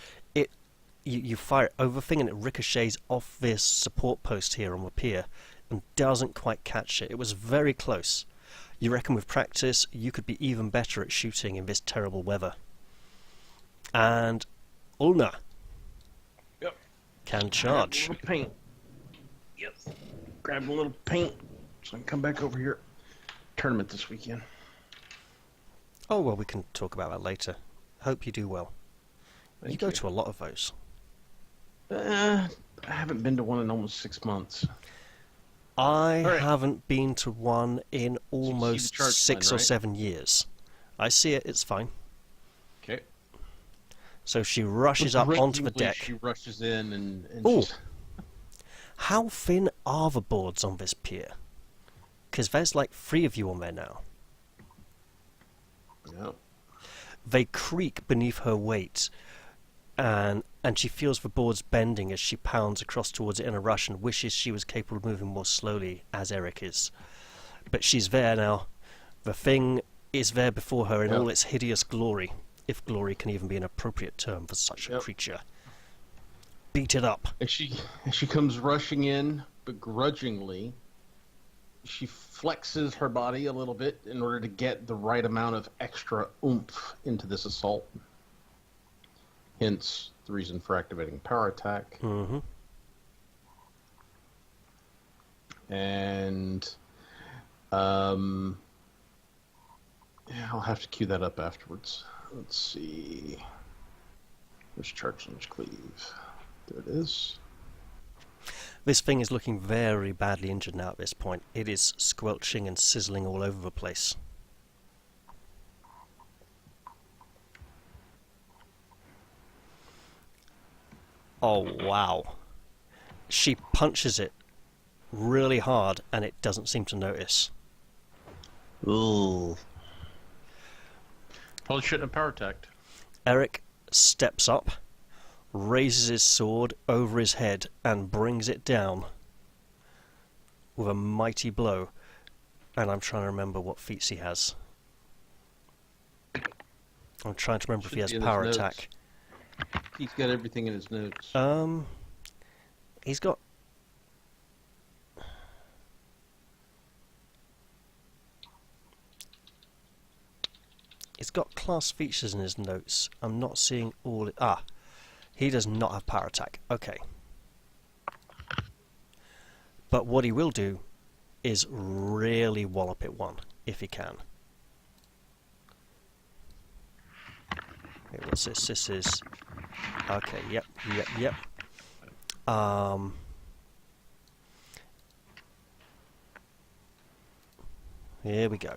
you fire it over the thing, and it ricochets off this support post here on the pier, and doesn't quite catch it. It was very close. You reckon with practice, you could be even better at shooting in this terrible weather. And Ulna can charge. Grab a little paint. Yep. Grab a little paint so I can come back over here. Tournament this weekend. Oh, well, we can talk about that later. Hope you do well. You go to a lot of those. I haven't been to one in almost 6 months. I right. haven't been to one in almost charge 6 line, or right? 7 years. I see it, it's fine. Okay. So she rushes up onto the Begrudgingly, deck. She rushes in and Ooh. she's... How thin are the boards on this pier? Because there's like 3 of you on there now. Yep. They creak beneath her weight, and she feels the boards bending as she pounds across towards it in a rush and wishes she was capable of moving more slowly, as Eric is. But she's there now. The thing is there before her in all its hideous glory, if glory can even be an appropriate term for such a creature. Beat it up. As she comes rushing in, begrudgingly, she flexes her body a little bit in order to get the right amount of extra oomph into this assault. Hence the reason for activating power attack. Mm-hmm. And I'll have to cue that up afterwards. Let's see. Where's charge lunge cleave? There it is. This thing is looking very badly injured now at this point. It is squelching and sizzling all over the place. Oh, wow. She punches it really hard and it doesn't seem to notice. Ooh. Probably shouldn't have power attacked. Eric steps up, raises his sword over his head and brings it down with a mighty blow. And I'm trying to remember what feats he has. I'm trying to remember if he has power attack. He's got everything in his notes. He's got... He's got class features in his notes. I'm not seeing all... he does not have power attack. Okay. But what he will do is really wallop it one, if he can. Okay, what's this? This is... Okay, yep. Here we go.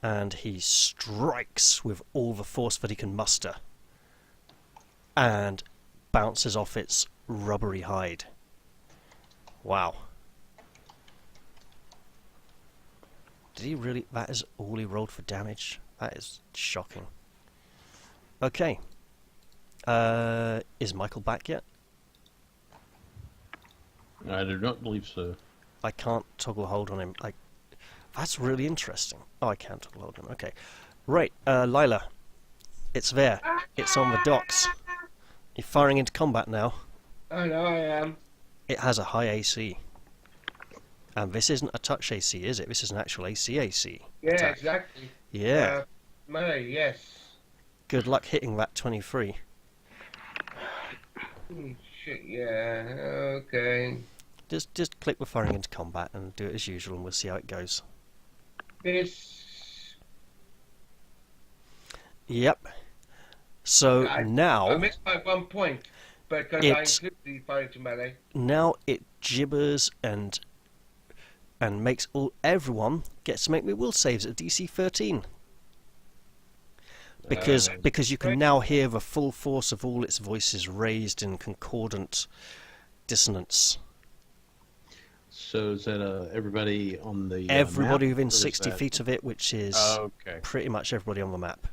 And he strikes with all the force that he can muster. And bounces off its rubbery hide. Wow. Did he really... That is all he rolled for damage? That is shocking. Okay. Is Michael back yet? I do not believe so. I can't toggle hold on him. That's really interesting. Oh, I can toggle hold on him. Okay. Right, Lila. It's there. It's on the docks. You're firing into combat now. I know I am. It has a high AC. And this isn't a touch AC, is it? This is an actual AC. Yeah, attack. exactly. Yeah. Melee, yes. Good luck hitting that 23. Shit, yeah. Okay. Just click with firing into combat and do it as usual, and we'll see how it goes. This. Yep. So I now missed by 1 point, because I included the firing to melee. now it gibbers and makes everyone gets to make me will saves at DC 13. Because you can now hear the full force of all its voices raised in concordant dissonance. So is that everybody on the Everybody map, within or is 60 that- feet of it, which is Oh, okay. pretty much everybody on the map.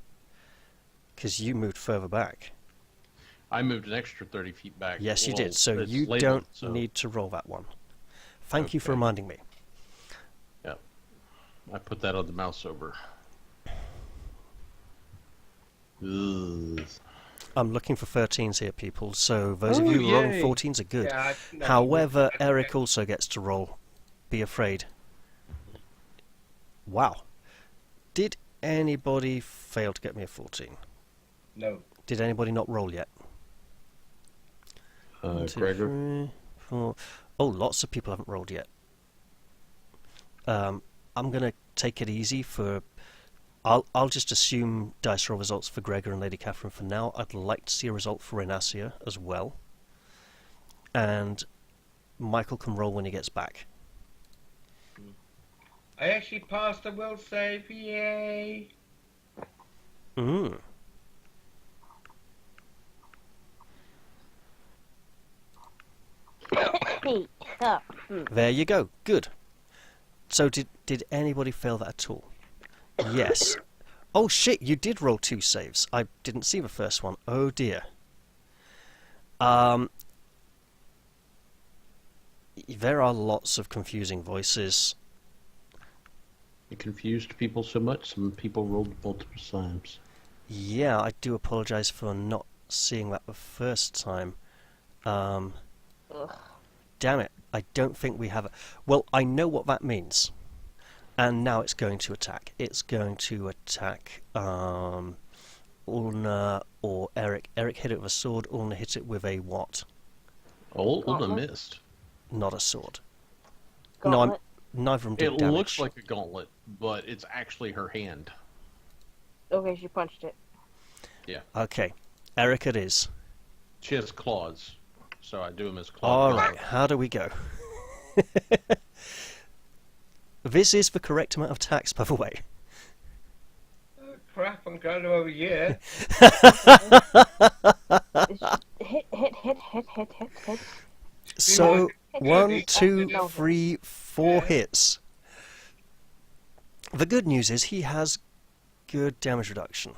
Because you moved further back. I moved an extra 30 feet back. Yes, you Well, did. So it's you labeled, don't so- need to roll that one. Thank you for Okay. reminding me. Yep. I put that on the mouse over. Ugh. I'm looking for 13s here, people. So those of Oh, you who are rolling yay. 14s are good. Yeah, I think that's However, good. Eric also gets to roll. Be afraid. Wow. Did anybody fail to get me a 14? No. Did anybody not roll yet? One, two, Gregor? 3, 4. Oh, lots of people haven't rolled yet. I'm going to take it easy for... I'll just assume dice roll results for Gregor and Lady Catherine for now. I'd like to see a result for Inacia as well. And Michael can roll when he gets back. I actually passed the will save. Yay! Mm. There you go. Good. So did anybody fail that at all? Yes. Oh shit, you did roll 2 saves. I didn't see the first one. Oh dear. There are lots of confusing voices. It confused people so much, some people rolled multiple times. Yeah, I do apologize for not seeing that the first time. Damn it, I don't think we have it. Well, I know what that means. And now it's going to attack. It's going to attack Ulna or Eric. Eric hit it with a sword, Ulna hit it with a what? Oh, Ulna Gauntlet? missed. Not a sword. Gauntlet. No, neither of them did It damage. looks like a gauntlet, but it's actually her hand. Okay, she punched it. Okay, Eric it is. She has claws, so I do them as claws. Alright, how do we go? This is the correct amount of attacks, by the way. Oh, crap, I'm going over here. Hit. So, Hit. 1, 2, No. 3, 4 Yeah. hits. The good news is he has good damage reduction.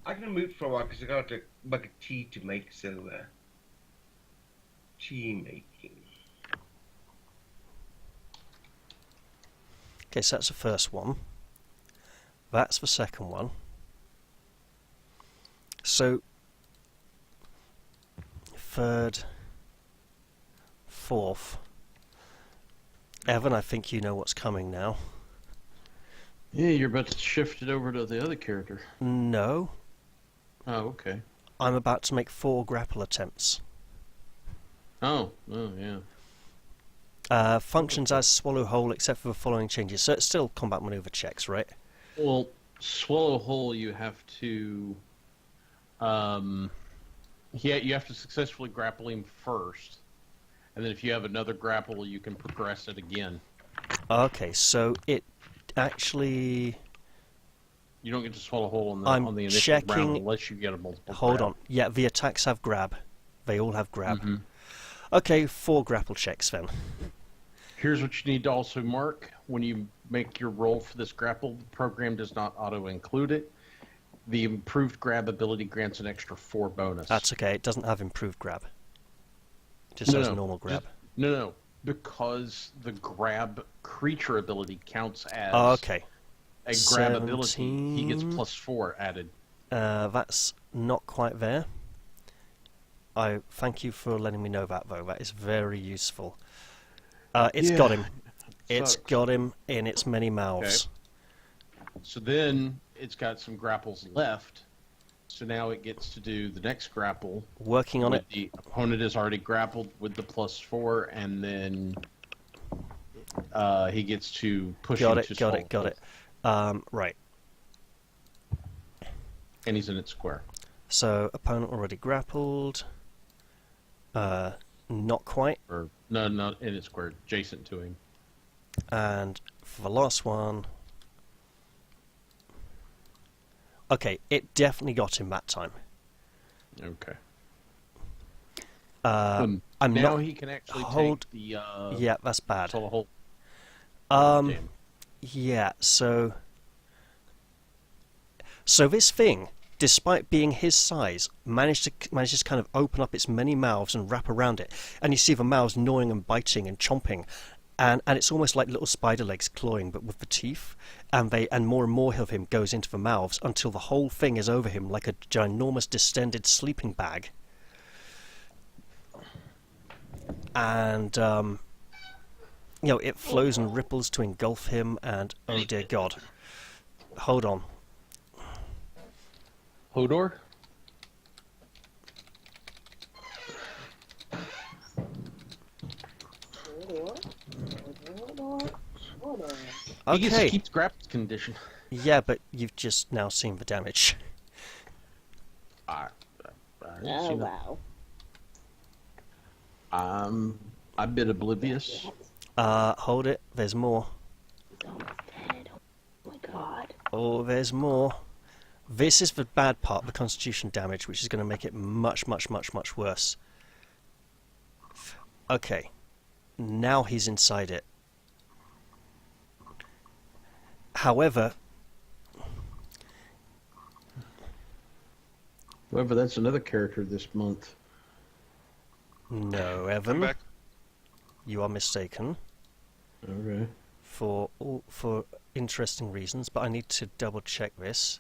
I'm going to move for a while because I got to make a tea to make, so tea making. Okay, so that's the first one. That's the second one. So, third, fourth. Evan, I think you know what's coming now. Yeah, you're about to shift it over to the other character. No, Oh, okay. I'm about to make 4 grapple attempts. Oh, yeah. Functions as swallow whole except for the following changes. So it's still combat maneuver checks, right? Well, swallow whole, you have to, you have to successfully grapple him first, and then if you have another grapple, you can progress it again. Okay, so it actually... You don't get to swallow whole on I'm the initial checking- round unless you get a multiple. Hold grab. on. Yeah, the attacks have grab. They all have grab. Mhm. Okay, 4 grapple checks then. Here's what you need to also mark. When you make your roll for this grapple, the program does not auto-include it. The improved grab ability grants an extra 4 bonus. That's okay, it doesn't have improved grab. It just has normal grab. No. Because the grab creature ability counts as Oh, okay. a grab ability. He gets 17. +4 added. That's not quite there. I thank you for letting me know that, though. That is very useful. It's got him. It's Sucks. got him in its many mouths. So then it's got some grapples left. So now it gets to do the next grapple. Working on with it. The opponent is already grappled with the +4, and then he gets to push him to Got it. Right. And he's in its square. So, opponent already grappled. Not quite. Or, no, not in its square, adjacent to him. And for the last one... Okay, it definitely got him that time. Okay. I'm now not. he can actually hold- take the Yeah, that's bad. the whole. Um, yeah. So this thing, despite being his size, manages to kind of open up its many mouths and wrap around it, and you see the mouths gnawing and biting and chomping, and it's almost like little spider legs clawing, but with the teeth, and more of him goes into the mouths until the whole thing is over him like a ginormous distended sleeping bag. And it flows and ripples to engulf him, and oh dear God, hold on. Hodor? He Okay, just keeps Grapple's condition. yeah, but you've just now seen the damage. I didn't Oh, see that. wow. I'm a bit oblivious. Hold it, there's more. He's almost dead. Oh my god. Oh, there's more. This is the bad part, the constitution damage, which is going to make it much, much, much, much worse. Okay, now he's inside it. However, However, that's another character this month. no, Come Evan, back. you are mistaken Okay. for interesting reasons, but I need to double check this.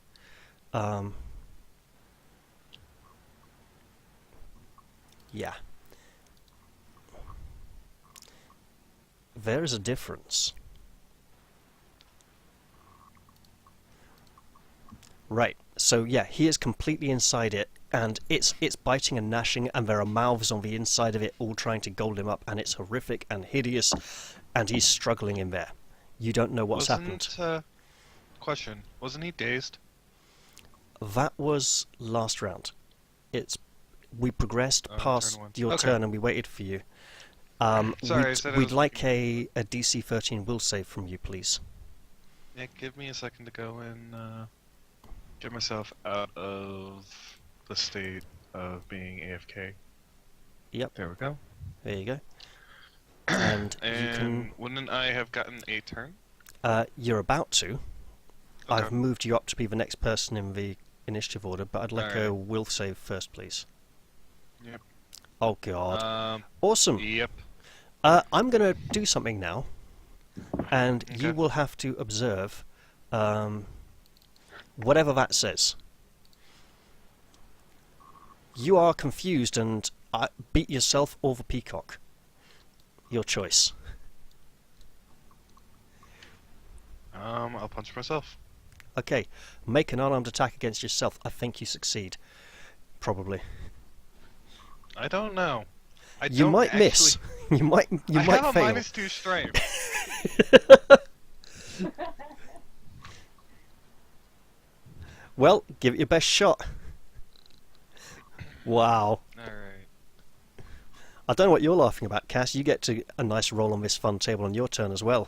Yeah. There is a difference. Right, so yeah, he is completely inside it, and it's biting and gnashing, and there are mouths on the inside of it all trying to gobble him up, and it's horrific and hideous, and he's struggling in there. You don't know what's happened. Question: wasn't he dazed? That was last round. We progressed Oh, past turn one. your Okay. turn and we waited for you. Sorry, I said it we'd was- like a DC 13 will save from you, please. Yeah, give me a second to go and get myself out of the state of being AFK. Yep. There we go. There you go. And you And can. wouldn't I have gotten a turn? You're about to. Okay. I've moved you up to be the next person in the initiative order, but I'd like a Alright. will save first, please. Yep. Oh God! Um. Awesome. Yep. I'm going to do something now, and you Okay. will have to observe whatever that says. You are confused and beat yourself or the peacock. Your choice. I'll punch myself. Okay, make an unarmed attack against yourself. I think you succeed. Probably. I don't know. You might miss. You might. You I might have fail. a -2 strength. Well, give it your best shot. Wow. Alright. I don't know what you're laughing about, Cass. You get a nice roll on this fun table on your turn as well.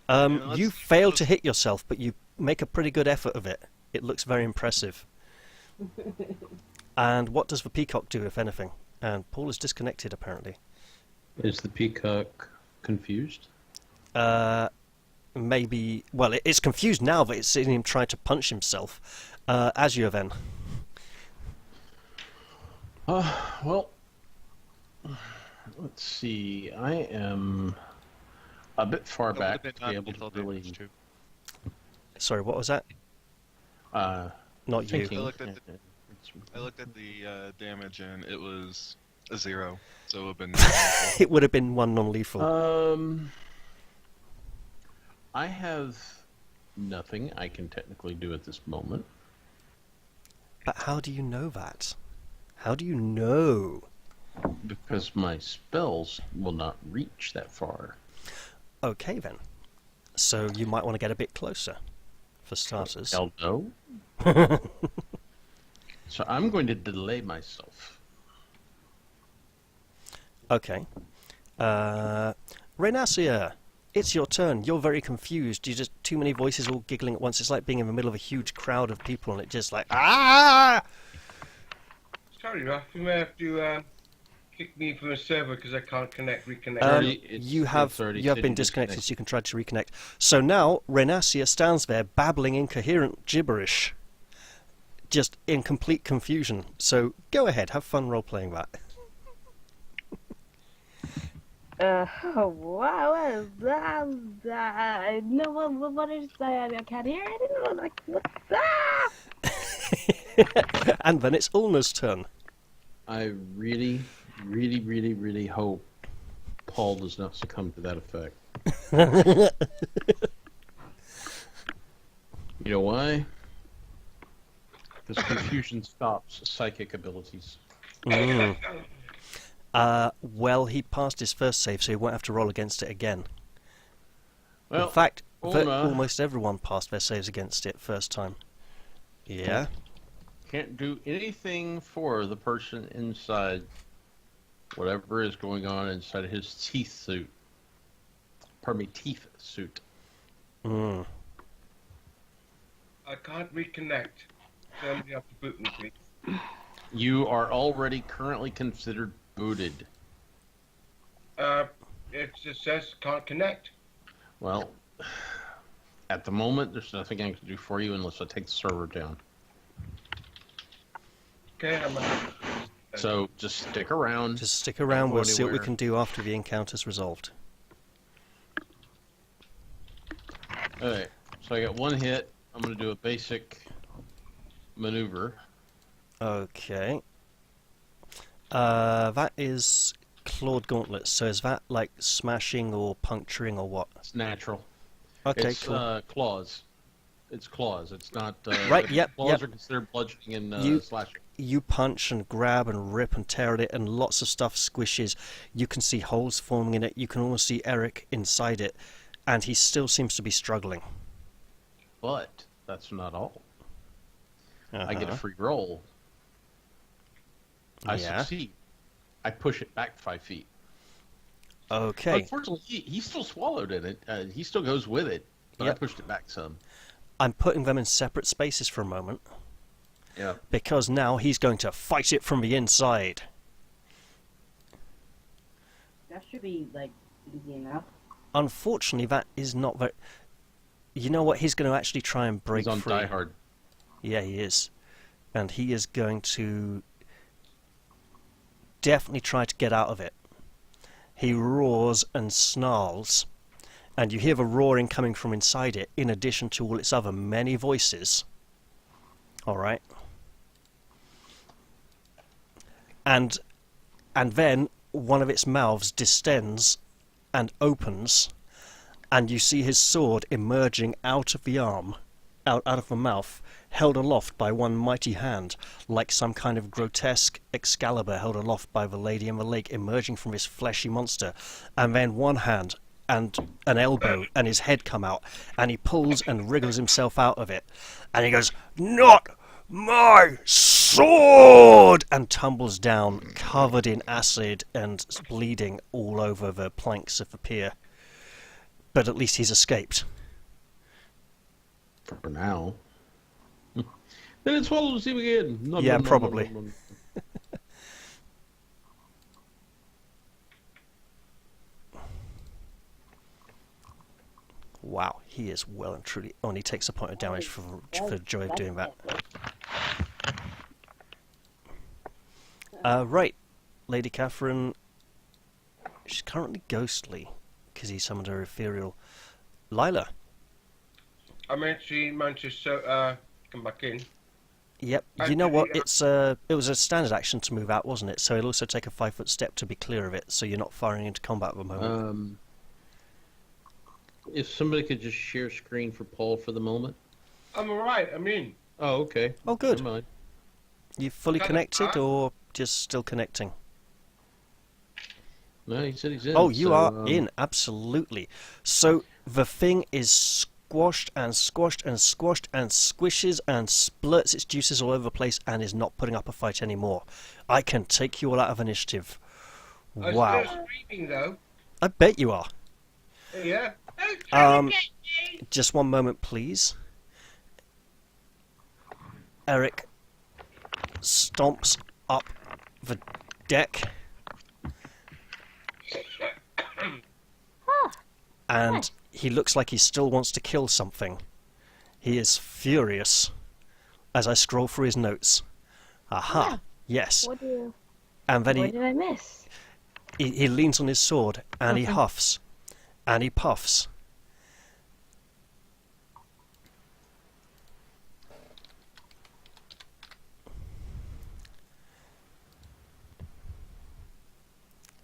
let's- You fail to let's- hit yourself, but you make a pretty good effort of it. It looks very impressive. And what does the peacock do, if anything? And Paul is disconnected, apparently. Is the peacock confused? Maybe... Well, it's confused now that it's seeing him try to punch himself. As you, then. Well, let's see. I am a bit far That back would've to been be able to non-lethal really. damage, too. Sorry, what was that? Not you. Thinking. I looked at I looked at the damage and it was a 0, so it would have been. non-lethal. It would have been one non-lethal. I have nothing I can technically do at this moment. But how do you know that? How do you know? Because my spells will not reach that far. Okay, then. So you might want to get a bit closer, for starters. Hell no. So I'm going to delay myself. Okay. Renacia, it's your turn. You're very confused. You just too many voices all giggling at once. It's like being in the middle of a huge crowd of people, and it just like ah. Sorry, Ralph. You may have to kick me from a server because I can't reconnect. You have been disconnected, so you can try to reconnect. So now Renacia stands there babbling incoherent gibberish, just in complete confusion. So go ahead, have fun role-playing that. What is that? No, what is that? I can't hear it. Like, what's that? And then it's Ulna's turn. I really, really, really, really hope Paul does not succumb to that effect. You know why? Because confusion stops psychic abilities. Mm. Well, he passed his first save, so he won't have to roll against it again. Well, in fact, Ulna almost everyone passed their saves against it first time. Yeah? can't do anything for the person inside whatever is going on inside of his teeth suit. Pardon me, teeth suit. Mm. I can't reconnect. Somebody have to boot me, please. You are already currently considered booted. It just says can't connect. Well, at the moment, there's nothing I can do for you unless I take the server down. Okay, So just stick around. Just stick around, Don't go we'll see what we anywhere. can do after the encounter's resolved. Alright, so I got one hit. I'm going to do a basic maneuver. Okay. That is clawed gauntlets, so is that like smashing or puncturing or what? It's natural. Okay, It's cool. claws. It's claws. It's not... Right, yep, Claws yep. are considered bludgeoning and You- slashing. You punch and grab and rip and tear at it, and lots of stuff squishes. You can see holes forming in it. You can almost see Eric inside it, and he still seems to be struggling. But that's not all. I get a Uh-huh. free roll. I Yeah. succeed. I push it back 5 feet. Okay. Unfortunately, he still swallowed in it. He still goes with it, but Yep. I pushed it back some. I'm putting them in separate spaces for a moment, Yeah. because now he's going to fight it from the inside. That should be, like, easy enough. Unfortunately, that is not very... You know what? He's going to actually try and break He's on free. Die Hard. Yeah, he is. And he is going to definitely try to get out of it. He roars and snarls, and you hear the roaring coming from inside it, in addition to all its other many voices. Alright? And then one of its mouths distends and opens, and you see his sword emerging out of the arm, out of the mouth, held aloft by one mighty hand, like some kind of grotesque Excalibur held aloft by the Lady in the Lake, emerging from this fleshy monster. And then one hand and an elbow and his head come out, and he pulls and wriggles himself out of it, and he goes, "Not my sword!" and tumbles down, covered in acid and bleeding all over the planks of the pier. But at least he's escaped. For now. Then it swallows him again. Nom, Yeah, nom, nom, probably. nom, nom, nom. Wow, he is well and truly... Only takes a point of damage for the joy of doing that. Right, Lady Catherine... She's currently ghostly, because he summoned her ethereal... Lila. I meant she managed to come back in. Yep, you know what, it was a standard action to move out, wasn't it? So it'll also take a 5-foot step to be clear of it, so you're not firing into combat at the moment. If somebody could just share screen for Paul for the moment. I'm alright, I'm in. Oh, okay. Oh, good. Never mind. You fully Kind of connected, fast. or just still connecting? No, he said he's in. Oh, you so, are in, absolutely. So the thing is squashed and squashed and squashed and squishes and splurts its juices all over the place and is not putting up a fight anymore. I can take you all out of initiative. I'm Wow. still screaming though. I bet you are. Yeah. Just one moment, please. Eric stomps up the deck. And he looks like he still wants to kill something. He is furious as I scroll through his notes. Aha, Yeah. yes. What do you? And then What did I miss? he leans on his sword and he huffs and he puffs.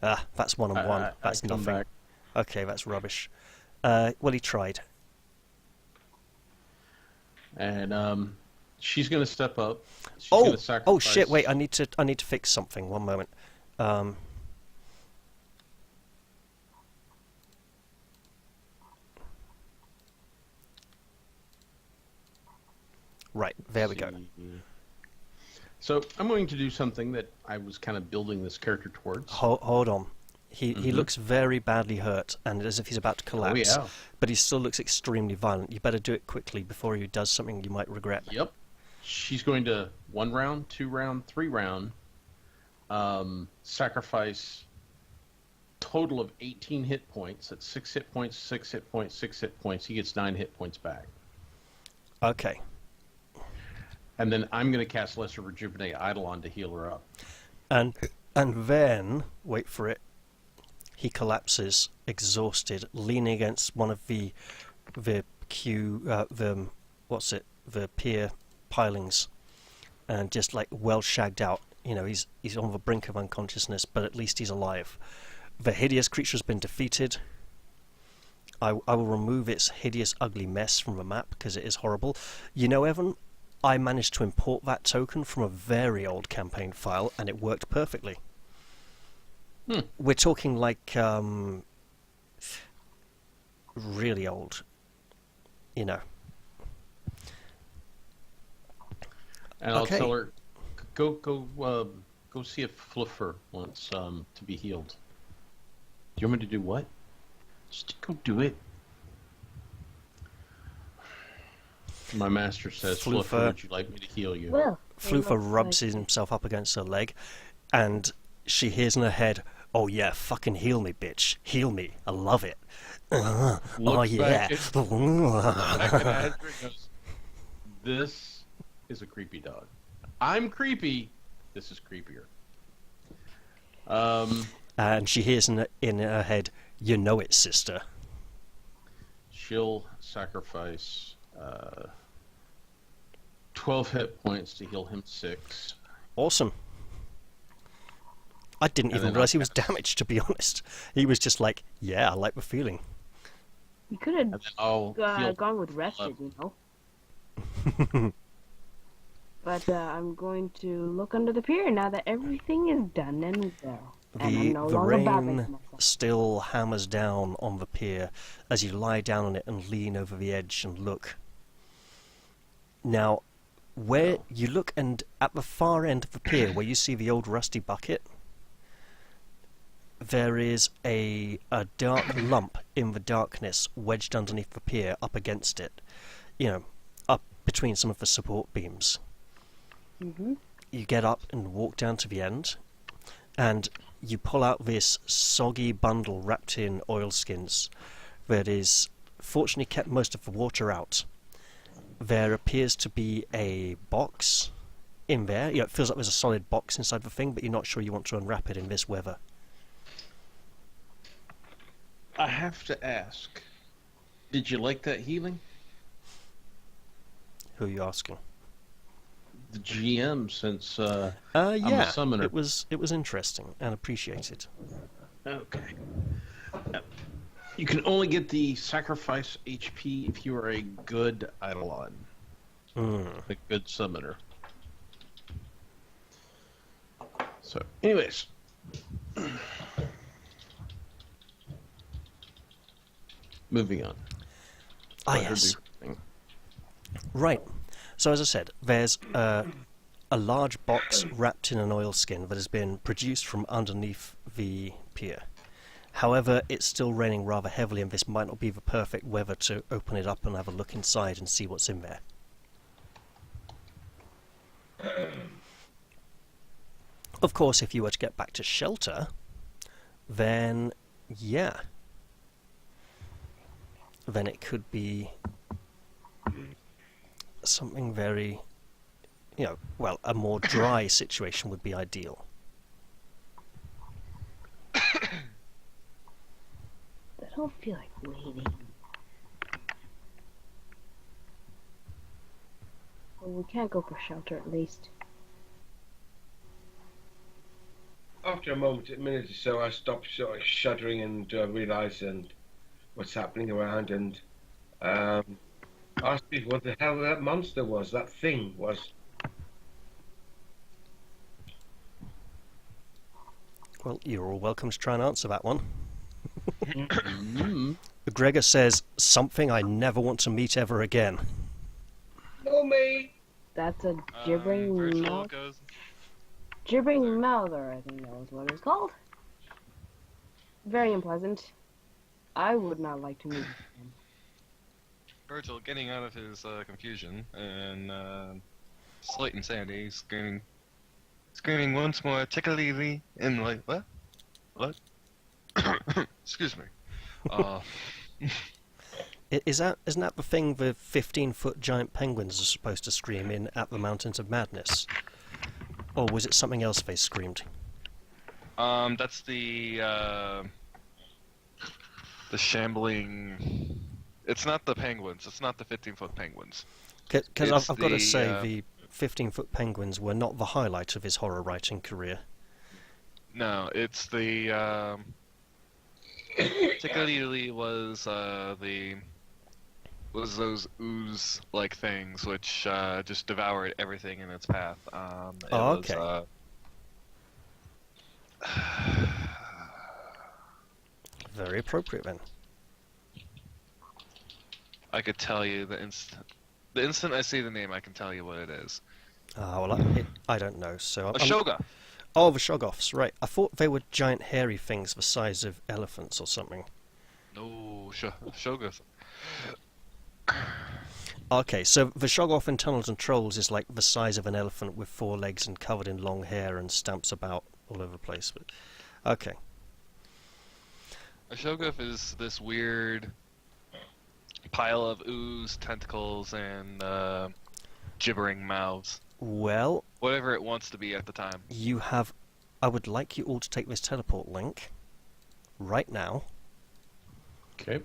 Ah, that's 1 on 1. That's I come nothing. back. Okay, that's rubbish. Well, he tried. And she's going to step up. She's gonna sacrifice. Oh shit! Wait, I need to fix something. 1 moment. Right, there we go. So I'm going to do something that I was kind of building this character towards. Hold on. He looks very badly hurt, and as if he's about to collapse. Oh, yeah. But he still looks extremely violent. You better do it quickly before he does something you might regret. Yep. She's going to 1 round, 2 round, 3 round, sacrifice total of 18 hit points. That's 6 hit points, 6 hit points, 6 hit points. He gets 9 hit points back. Okay. And then I'm going to cast Lesser Rejuvenate Eidolon to heal her up. And then, wait for it, he collapses, exhausted, leaning against one of the pier pilings, and just like well shagged out. You know, he's on the brink of unconsciousness, but at least he's alive. The hideous creature has been defeated. I will remove its hideous, ugly mess from the map because it is horrible. You know, Evan, I managed to import that token from a very old campaign file, and it worked perfectly. We're talking like really old, you know. And I'll Okay. tell her, go see if Fluffer wants to be healed. Do you want me to do what? Just go do it. My master says, Fluffer. Fluffer, would you like me to heal you? Well, Floofer rubs himself up against her leg, and she hears in her head, "Oh yeah, fucking heal me, bitch. Heal me. I love it. Oh Looks yeah." back at Hedrick goes, this is a creepy dog. I'm creepy. This is creepier. And she hears in her head, "You know it, sister." She'll sacrifice 12 hit points to heal him 6. Awesome. I didn't And even then realize he I'll was cast- damaged, to be honest. He was just like, "Yeah, I like the feeling." you could And have then I'll heal. gone with rested, you know. But I'm going to look under the pier now that everything is done and well. And I'm The no longer babbling to rain myself. still hammers down on the pier as you lie down on it and lean over the edge and look. Now, where you look, and at the far end of the pier, where you see the old rusty bucket, there is a dark lump in the darkness wedged underneath the pier, up against it. You know, up between some of the support beams. Mm-hmm. You get up and walk down to the end, and you pull out this soggy bundle wrapped in oilskins that is fortunately kept most of the water out. There appears to be a box in there. You know, it feels like there's a solid box inside the thing, but you're not sure you want to unwrap it in this weather. I have to ask, did you like that healing? Who are you asking? The GM, since Yeah, I'm a summoner. it was interesting and appreciated. Okay. You can only get the sacrifice HP if you are a good Eidolon. A good summoner. So, anyways. Moving on. Ah, Let her yes. do her thing. Right. So as I said, there's a large box wrapped in an oilskin that has been produced from underneath the pier. However, it's still raining rather heavily, and this might not be the perfect weather to open it up and have a look inside and see what's in there. Of course, if you were to get back to shelter, then yeah. Then it could be something very, well, a more dry situation would be ideal. I don't feel like waiting. Well, we can't go for shelter at least. After a minute or so, I stopped sort of shuddering and realised what's happening around, and asked people what the hell that monster was, that thing was. Well, you're all welcome to try and answer that one. Mm. Gregor says, something I never want to meet ever again. No, me. That's a gibbering Virtual mouth. goes. Gibbering mouther, I think that was what it was called. Very unpleasant. I would not like to meet him. Virgil, getting out of his confusion and slight insanity, screaming once more, tickly, and like, what? What? Excuse me. Isn't that the thing the 15-foot giant penguins are supposed to scream in at the Mountains of Madness? Or was it something else they screamed? That's the shambling. It's not the penguins. It's not the 15-foot penguins. Because It's I've got to the, say, the 15-foot penguins were not the highlight of his horror writing career. No, it's the tickly was those ooze-like things which just devoured everything in its path. Okay. Very appropriate then. I could tell you the instant I see the name, I can tell you what it is. Well, I don't know. So A shoga. Oh, the Shoggoths, right. I thought they were giant hairy things the size of elephants or something. No, shoga. Okay, so the Shoggoth in Tunnels and Trolls is like the size of an elephant with 4 legs and covered in long hair and stamps about all over the place. But okay. A Shoggoth is this weird pile of ooze, tentacles, and gibbering mouths. Well, Whatever it wants to be at the time. you have... I would like you all to take this teleport link right now. Okay.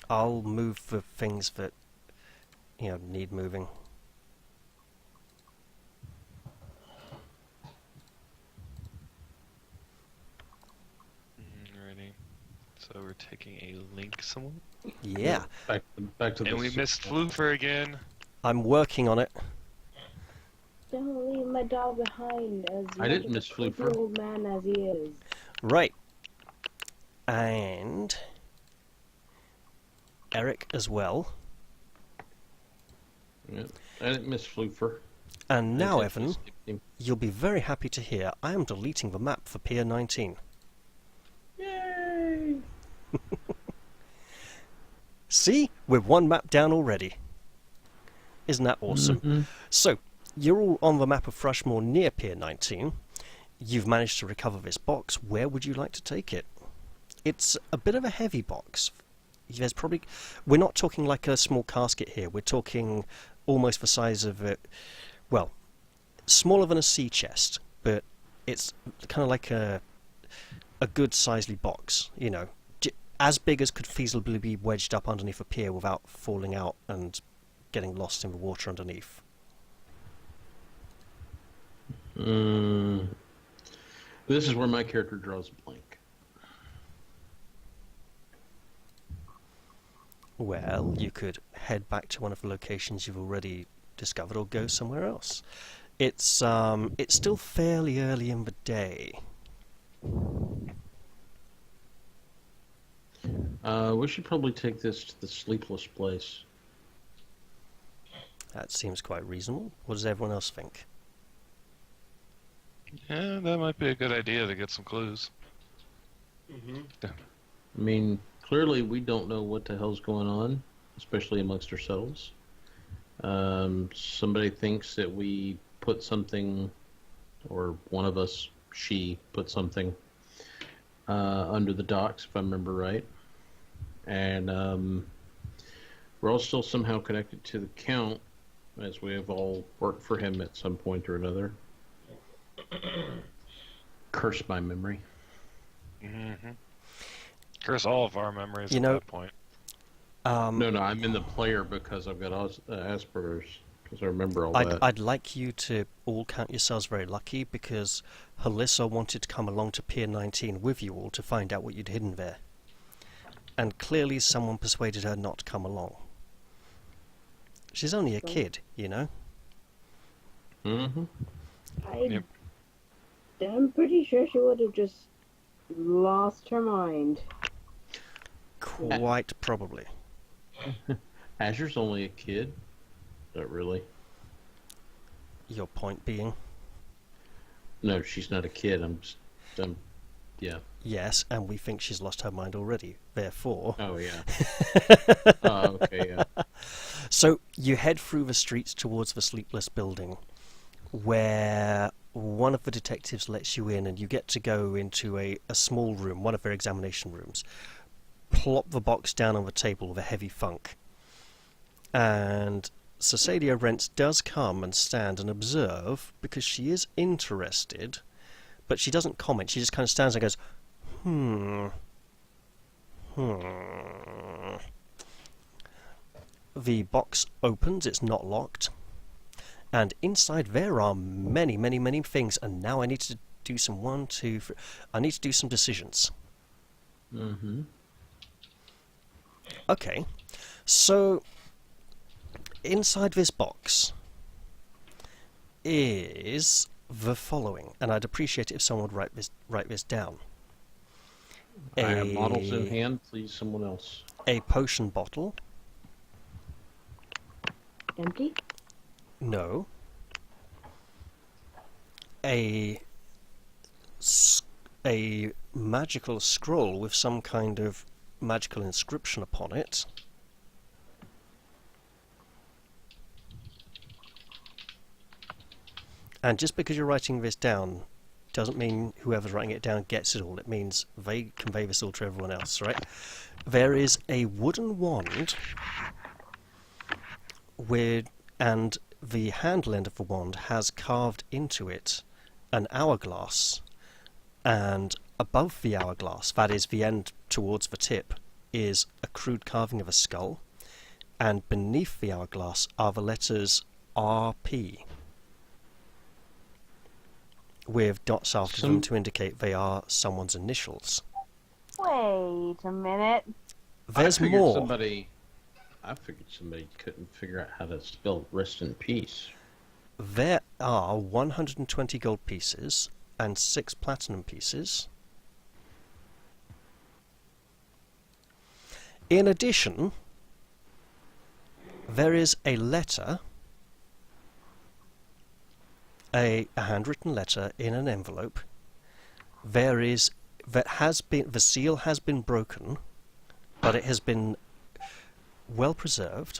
I'll move the things that, need moving. Alrighty. So we're taking a link somewhere. Yeah, Back to And we missed Floofer again. I'm working on it. Don't leave my dog behind, as I didn't much miss of a creepy Floofer. old man as he is. Right. And... Eric as well. Yeah. I didn't miss Floofer. And now, I Evan, just skipped him. you'll be very happy to hear I am deleting the map for Pier 19. Yay! See? We're one map down already. Isn't that awesome? Mhm. So, you're all on the map of Thrushmoor near Pier 19. You've managed to recover this box. Where would you like to take it? It's a bit of a heavy box. There's probably... We're not talking like a small casket here. We're talking almost the size of a... Well, smaller than a sea chest, but it's kind of like a good sizely box, as big as could feasibly be wedged up underneath a pier without falling out and getting lost in the water underneath. This is where my character draws a blank. Well, you could head back to one of the locations you've already discovered or go somewhere else. It's still fairly early in the day. We should probably take this to the sleepless place. That seems quite reasonable. What does everyone else think? Yeah, that might be a good idea to get some clues. Mm-hmm. I mean, clearly we don't know what the hell's going on, especially amongst ourselves. Somebody thinks that we put something or one of us, she put something under the docks, if I remember right. And we're all still somehow connected to the Count, as we have all worked for him at some point or another. Curse my memory. Mm-hmm. Curse all of our memories You at know- that point. No, I'm in the player because I've got Asperger's, because I remember all that. I'd like you to all count yourselves very lucky, because Halissa wanted to come along to Pier 19 with you all to find out what you'd hidden there. And clearly someone persuaded her not to come along. She's only a kid, you know? Mm-hmm. Yep. I'm pretty sure she would have just lost her mind. Quite probably. Azure's only a kid. Not really. Your point being? No, she's not a kid. Yeah. Yes, and we think she's lost her mind already. Therefore... Oh, yeah. Okay, yeah. So, you head through the streets towards the Sleepless Building, where one of the detectives lets you in, and you get to go into a small room, one of their examination rooms. Plop the box down on the table with a heavy thunk. And Cesadia Rents does come and stand and observe, because she is interested, but she doesn't comment. She just kind of stands and goes, The box opens, it's not locked, and inside there are many, many, many things, and now I need to do some I need to do some decisions. Mm-hmm. Okay, so inside this box is the following, and I'd appreciate it if someone would write this down. I have models in hand. Please, someone else. A potion bottle. Empty? No. A magical scroll with some kind of magical inscription upon it. And just because you're writing this down doesn't mean whoever's writing it down gets it all. It means they convey this all to everyone else, right? There is a wooden wand and the handle end of the wand has carved into it an hourglass, and above the hourglass, that is the end towards the tip, is a crude carving of a skull, and beneath the hourglass are the letters RP, with dots after them to indicate they are someone's initials. Wait a minute. There's I figured more. I figured somebody couldn't figure out how to spell rest in peace. There are 120 gold pieces and 6 platinum pieces. In addition, there is a letter, a handwritten letter in an envelope. The seal has been broken, but it has been well preserved.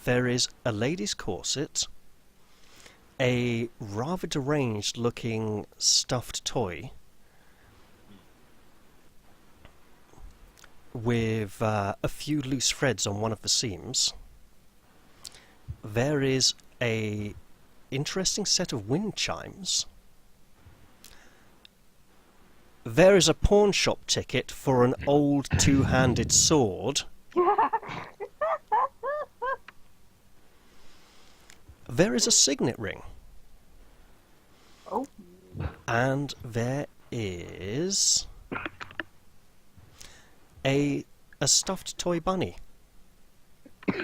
There is a lady's corset, a rather deranged looking stuffed toy with a few loose threads on one of the seams. There is a interesting set of wind chimes. There is a pawn shop ticket for an old two-handed sword. There is a signet ring. Oh. And there is a stuffed toy bunny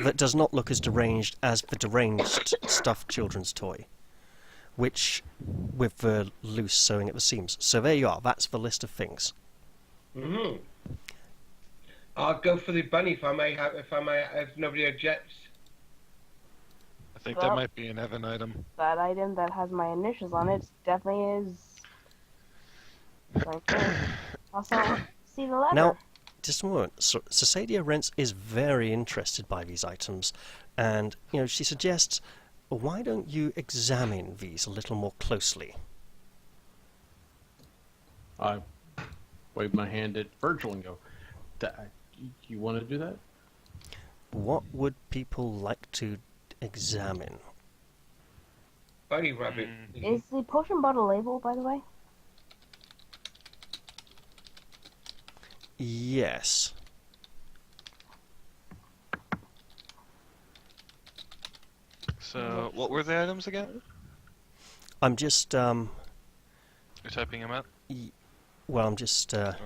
that does not look as deranged as the deranged stuffed children's toy, which with the loose sewing at the seams. So there you are. That's the list of things. Mm-hmm. I'll go for the bunny if nobody objects. I think Well- that might be an Evan item. That item that has my initials on it definitely is. Okay. Also, see the letter. Now, just a moment. So, Cesadia Rents is very interested by these items, and she suggests, why don't you examine these a little more closely? I wave my hand at Virgil and go, you want to do that? What would people like to examine? Bunny rabbit. Is the potion bottle labeled, by the way? Yes. So, what were the items again? I'm just, You're typing them out? well, I'm just Or...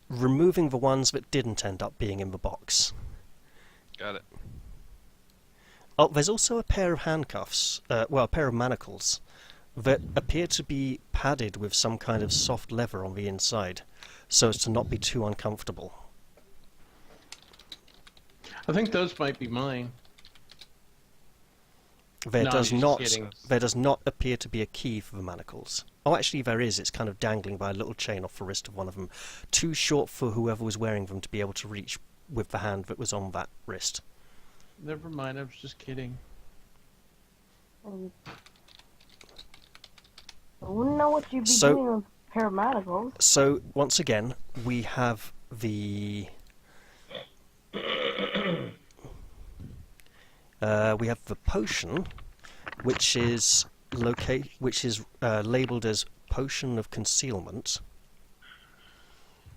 removing the ones that didn't end up being in the box. Got it. Oh, there's also a pair of handcuffs, well, a pair of manacles, that appear to be padded with some kind of soft leather on the inside, so as to not be too uncomfortable. I think those might be mine. There No, does I'm just not. kidding. There does not appear to be a key for the manacles. Oh, actually, there is. It's kind of dangling by a little chain off the wrist of one of them, too short for whoever was wearing them to be able to reach with the hand that was on that wrist. Never mind, I was just kidding. I wouldn't know what you'd be So- doing with a pair of manacles. So once again, we have the potion, which is labeled as Potion of Concealment.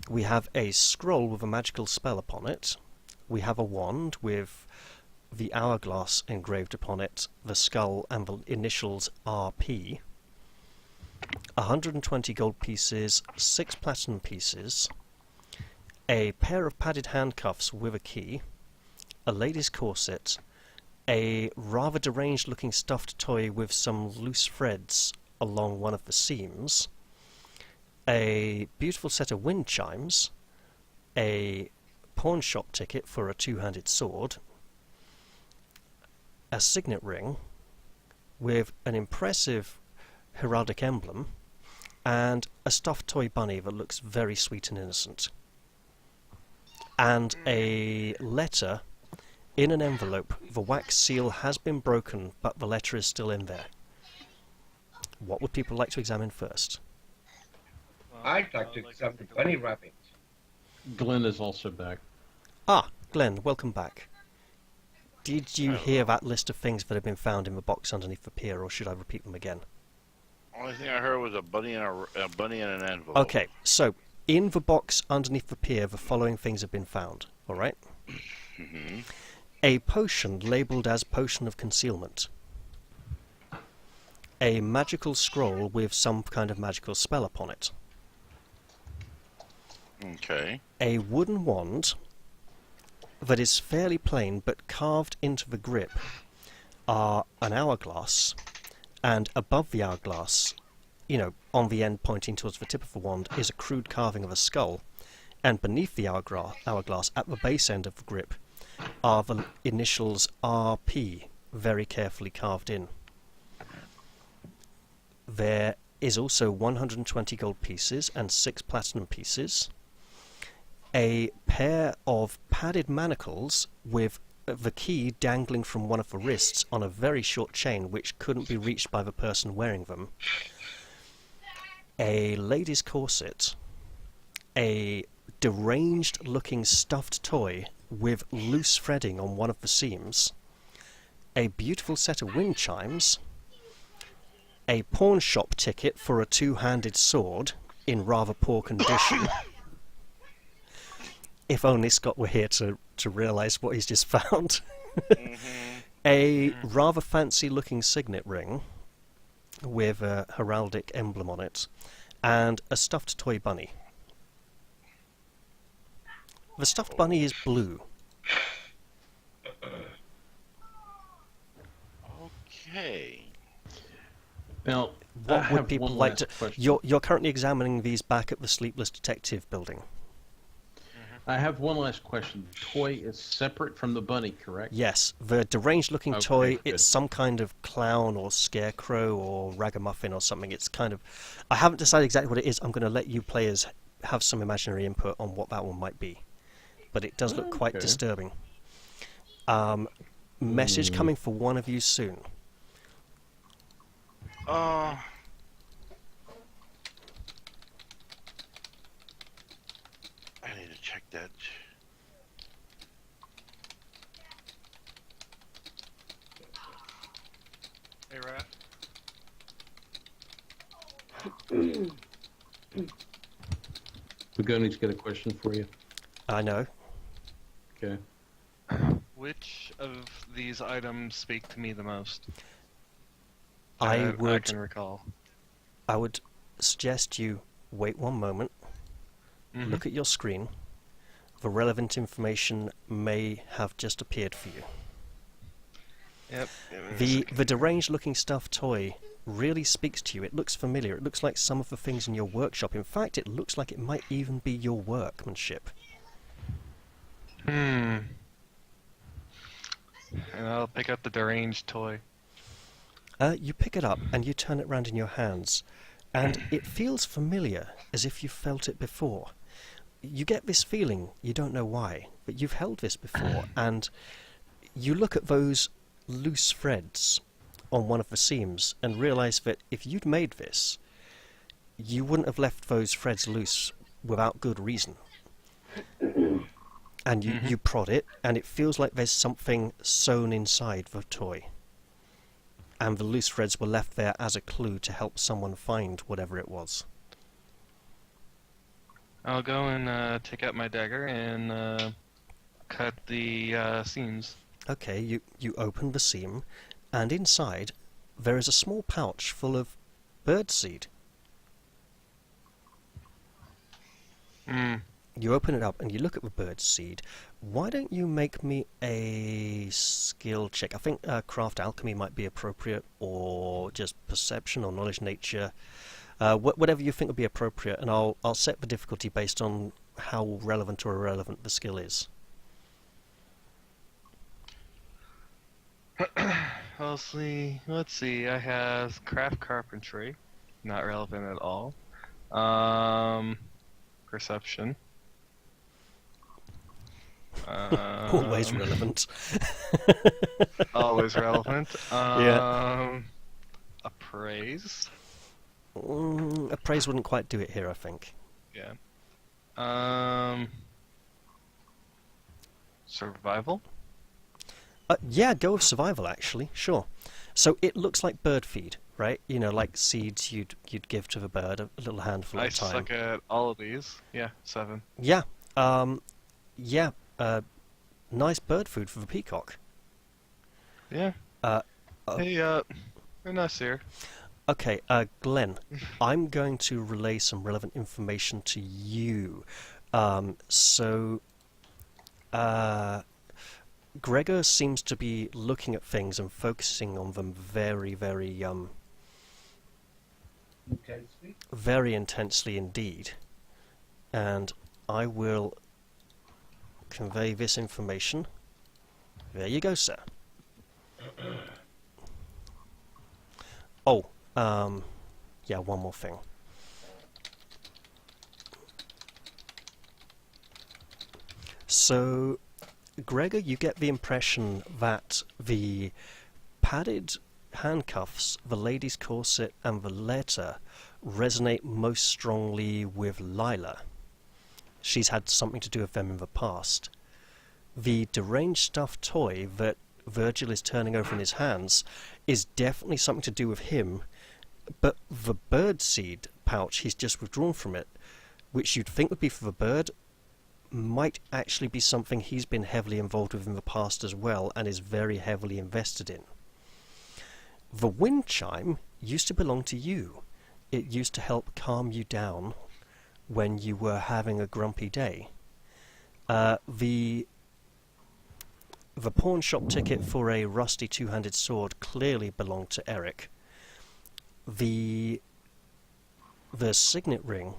We have a scroll with a magical spell upon it. We have a wand with the hourglass engraved upon it, the skull, and the initials RP. 120 gold pieces, 6 platinum pieces, a pair of padded handcuffs with a key, a lady's corset, a rather deranged looking stuffed toy with some loose threads along one of the seams, a beautiful set of wind chimes, a pawn shop ticket for a two-handed sword, a signet ring with an impressive heraldic emblem, and a stuffed toy bunny that looks very sweet and innocent. And a letter in an envelope. The wax seal has been broken, but the letter is still in there. What would people like to examine first? I'd like to examine the bunny rabbit. Glenn is also back. Ah, Glenn, welcome back. Did you hear that list of things that have been found in the box underneath the pier, or should I repeat them again? Only thing I heard was a bunny and a bunny and an envelope. Okay, so in the box underneath the pier, the following things have been found. All right. Mm-hmm. A potion labelled as Potion of Concealment. A magical scroll with some kind of magical spell upon it. Okay. A wooden wand that is fairly plain, but carved into the grip are an hourglass, and above the hourglass, on the end pointing towards the tip of the wand, is a crude carving of a skull, and beneath the hourglass, at the base end of the grip, are the initials RP, very carefully carved in. There is also 120 gold pieces and 6 platinum pieces, a pair of padded manacles with the key dangling from one of the wrists on a very short chain which couldn't be reached by the person wearing them, a lady's corset, a deranged looking stuffed toy with loose threading on one of the seams, a beautiful set of wind chimes, a pawn shop ticket for a two-handed sword in rather poor condition. If only Scott were here to realise what he's just found. A rather fancy-looking signet ring with a heraldic emblem on it, and a stuffed toy bunny. The stuffed bunny is blue. Okay. Now, I What have would people one like last to... question. You're currently examining these back at the Sleepless Detective building. I have one last question. The toy is separate from the bunny, correct? Yes, the deranged-looking Okay, toy, good. it's some kind of clown or scarecrow or ragamuffin or something. It's kind of... I haven't decided exactly what it is. I'm going to let you players have some imaginary input on what that one might be. But it does look quite Okay. disturbing. Message coming for one of you soon. that. Hey, Rat. Begoni's got a question for you. I know. Okay. Which of these items speak to me the most? I I can recall. would suggest you wait one moment, Mhm. look at your screen. The relevant information may have just appeared for you. Yep. give me a The second. deranged looking stuffed toy really speaks to you. It looks familiar. It looks like some of the things in your workshop. In fact, it looks like it might even be your workmanship. And I'll pick up the deranged toy. You pick it up and you turn it round in your hands, and it feels familiar, as if you've felt it before. You get this feeling, you don't know why, but you've held this before, and you look at those loose threads on one of the seams and realise that if you'd made this, you wouldn't have left those threads loose without good reason. And you prod it, and it feels like there's something sewn inside the toy. And the loose threads were left there as a clue to help someone find whatever it was. I'll go and take out my dagger and cut the seams. Okay, you open the seam, and inside there is a small pouch full of birdseed. You open it up and you look at the birdseed. Why don't you make me a skill check? I think craft alchemy might be appropriate, or just perception or knowledge nature. Whatever you think would be appropriate, and I'll set the difficulty based on how relevant or irrelevant the skill is. Let's see. I have craft carpentry, not relevant at all. Perception. Always relevant. Always relevant. Yeah. Appraise. Appraise wouldn't quite do it here, I think. Yeah. Survival. Yeah, go with survival, actually. Sure. So it looks like bird feed, right? You know, like seeds you'd give to the bird, a little handful I at a time. suck at all of these. Yeah, 7. Yeah. Yeah. Nice bird food for the peacock. Yeah. Hey, they're nice here. Okay, Glenn, I'm going to relay some relevant information to you. Gregor seems to be looking at things and focusing on them very, very, very intensely indeed. And I will convey this information. There you go, sir. Oh, yeah, one more thing. So, Gregor, you get the impression that the padded handcuffs, the lady's corset, and the letter resonate most strongly with Lila. She's had something to do with them in the past. The deranged stuffed toy that Virgil is turning over in his hands is definitely something to do with him, but the birdseed pouch he's just withdrawn from it, which you'd think would be for the bird, might actually be something he's been heavily involved with in the past as well, and is very heavily invested in. The wind chime used to belong to you. It used to help calm you down when you were having a grumpy day. The pawn shop ticket for a rusty two-handed sword clearly belonged to Eric. The signet ring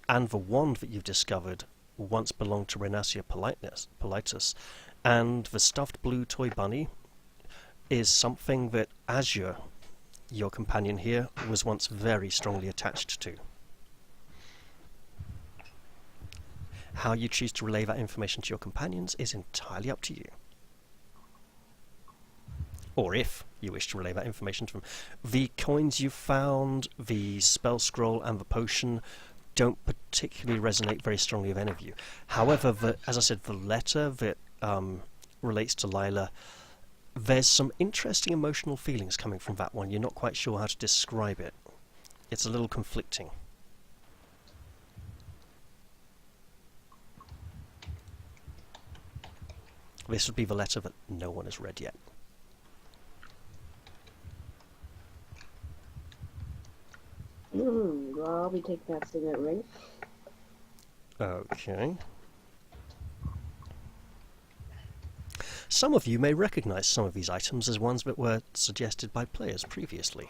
and the wand that you've discovered once belonged to Renacia Politus, and the stuffed blue toy bunny is something that Azure, your companion here, was once very strongly attached to. How you choose to relay that information to your companions is entirely up to you. Or if you wish to relay that information to them. The coins you found, the spell scroll and the potion, don't particularly resonate very strongly with any of you. However, as I said, the letter that relates to Lila, there's some interesting emotional feelings coming from that one. You're not quite sure how to describe it. It's a little conflicting. This would be the letter that no one has read yet. Well, I'll be taking that signet ring. Okay. Some of you may recognise some of these items as ones that were suggested by players previously.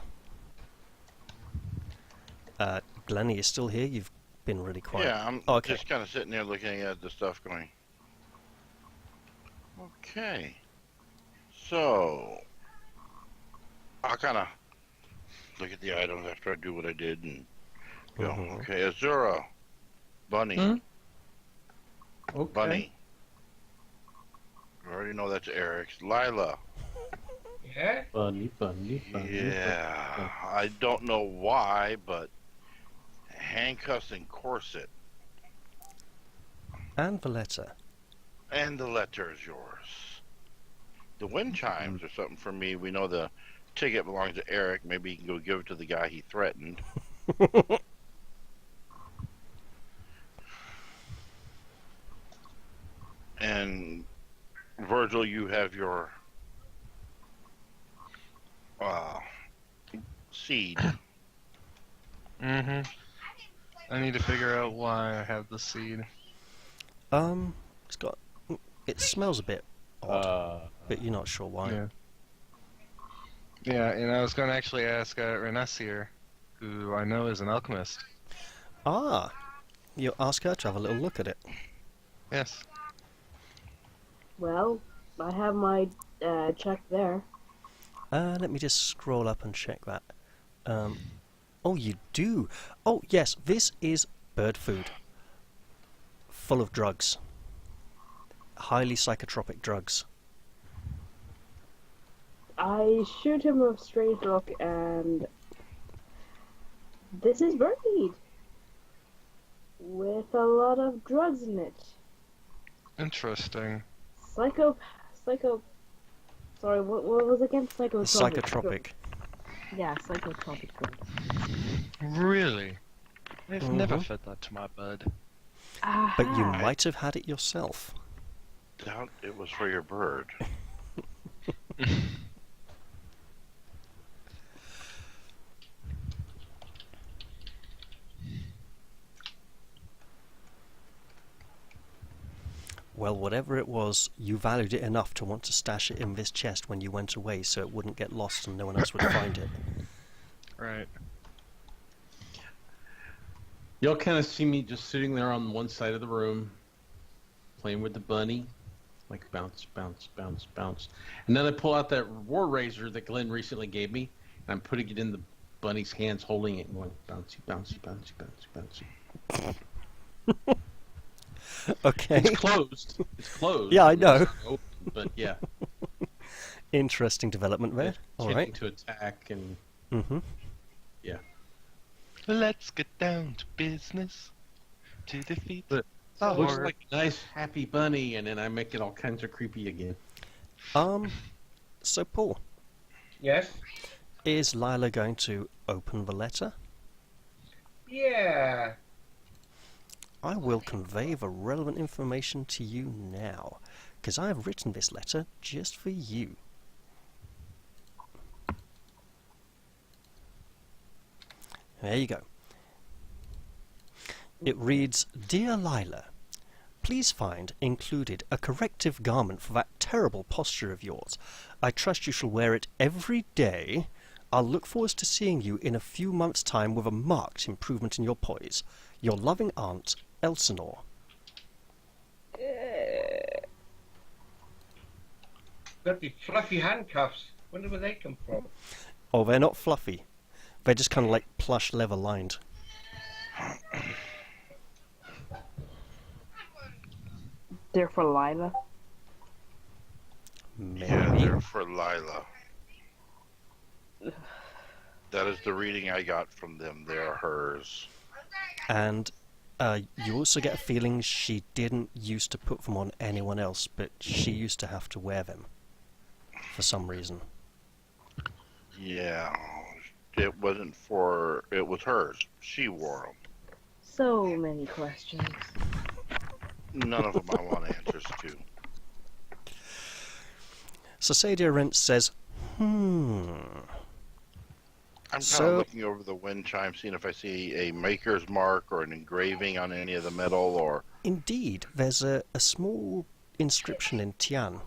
Glennie is still here. You've been really quiet. Yeah, I'm Okay. just kind of sitting there looking at the stuff going, okay. So, I'll kind of look at the items after I do what I did and go, okay, Azura, Bunny, Okay. Bunny. I already know that's Eric's. Lila. Yeah? Bunny. Yeah, I don't know why, but handcuffs and corset. And the letter. And the letter is yours. The wind chimes are something for me. We know the ticket belongs to Eric. Maybe he can go give it to the guy he threatened. And Virgil, you have your seed. I need to figure out why I have the seed. It's got. It smells a bit odd, but you're not sure why. Yeah. Yeah, and I was going to actually ask Renessier, who I know is an alchemist. Ah, you ask her to have a little look at it. Yes. Well, I have my check there. Let me just scroll up and check that. Oh, you do. Oh, yes, this is bird food. Full of drugs. Highly psychotropic drugs. I shoot him a strange look, and this is birdseed with a lot of drugs in it. Interesting. Psycho. Sorry, what was it again? Psychotropic. Yeah, psychotropic drugs. Really? I've never fed that to my bird. But you might have had it yourself. Doubt it was for your bird. Well, whatever it was, you valued it enough to want to stash it in this chest when you went away so it wouldn't get lost and no one else would find it. Right. Y'all kind of see me just sitting there on one side of the room, playing with the bunny, like bounce, bounce, bounce, bounce. And then I pull out that war razor that Glenn recently gave me, and I'm putting it in the bunny's hands, holding it, and going bouncy, bouncy, bouncy, bouncy, bouncy. Okay. It's closed. It's closed. Yeah, I know. It's not open, but yeah. Interesting development there. All Hitting right. to attack and yeah. Let's get down to business to defeat But the looks horde. like a nice happy bunny, and then I make it all kinds of creepy again. So Paul, Yes? is Lila going to open the letter? Yeah. I will convey the relevant information to you now, because I have written this letter just for you. There you go. It reads, Dear Lila, please find included a corrective garment for that terrible posture of yours. I trust you shall wear it every day. I'll look forward to seeing you in a few months' time with a marked improvement in your poise. Your loving aunt, Elsinore. Got the fluffy handcuffs. Wonder where they come from. Oh, they're not fluffy. They're just kind of like plush leather lined. They're for Lila. Maybe. Yeah, they're for Lila. That is the reading I got from them. They are hers. And you also get a feeling she didn't used to put them on anyone else, but she used to have to wear them for some reason. Yeah, it wasn't for. It was hers. She wore them. So many questions. None of them I want answers to. So Sadia Rent says, I'm kind So- of looking over the wind chime, seeing if I see a maker's mark or an engraving on any of the metal, or indeed, there's a small inscription in Tian.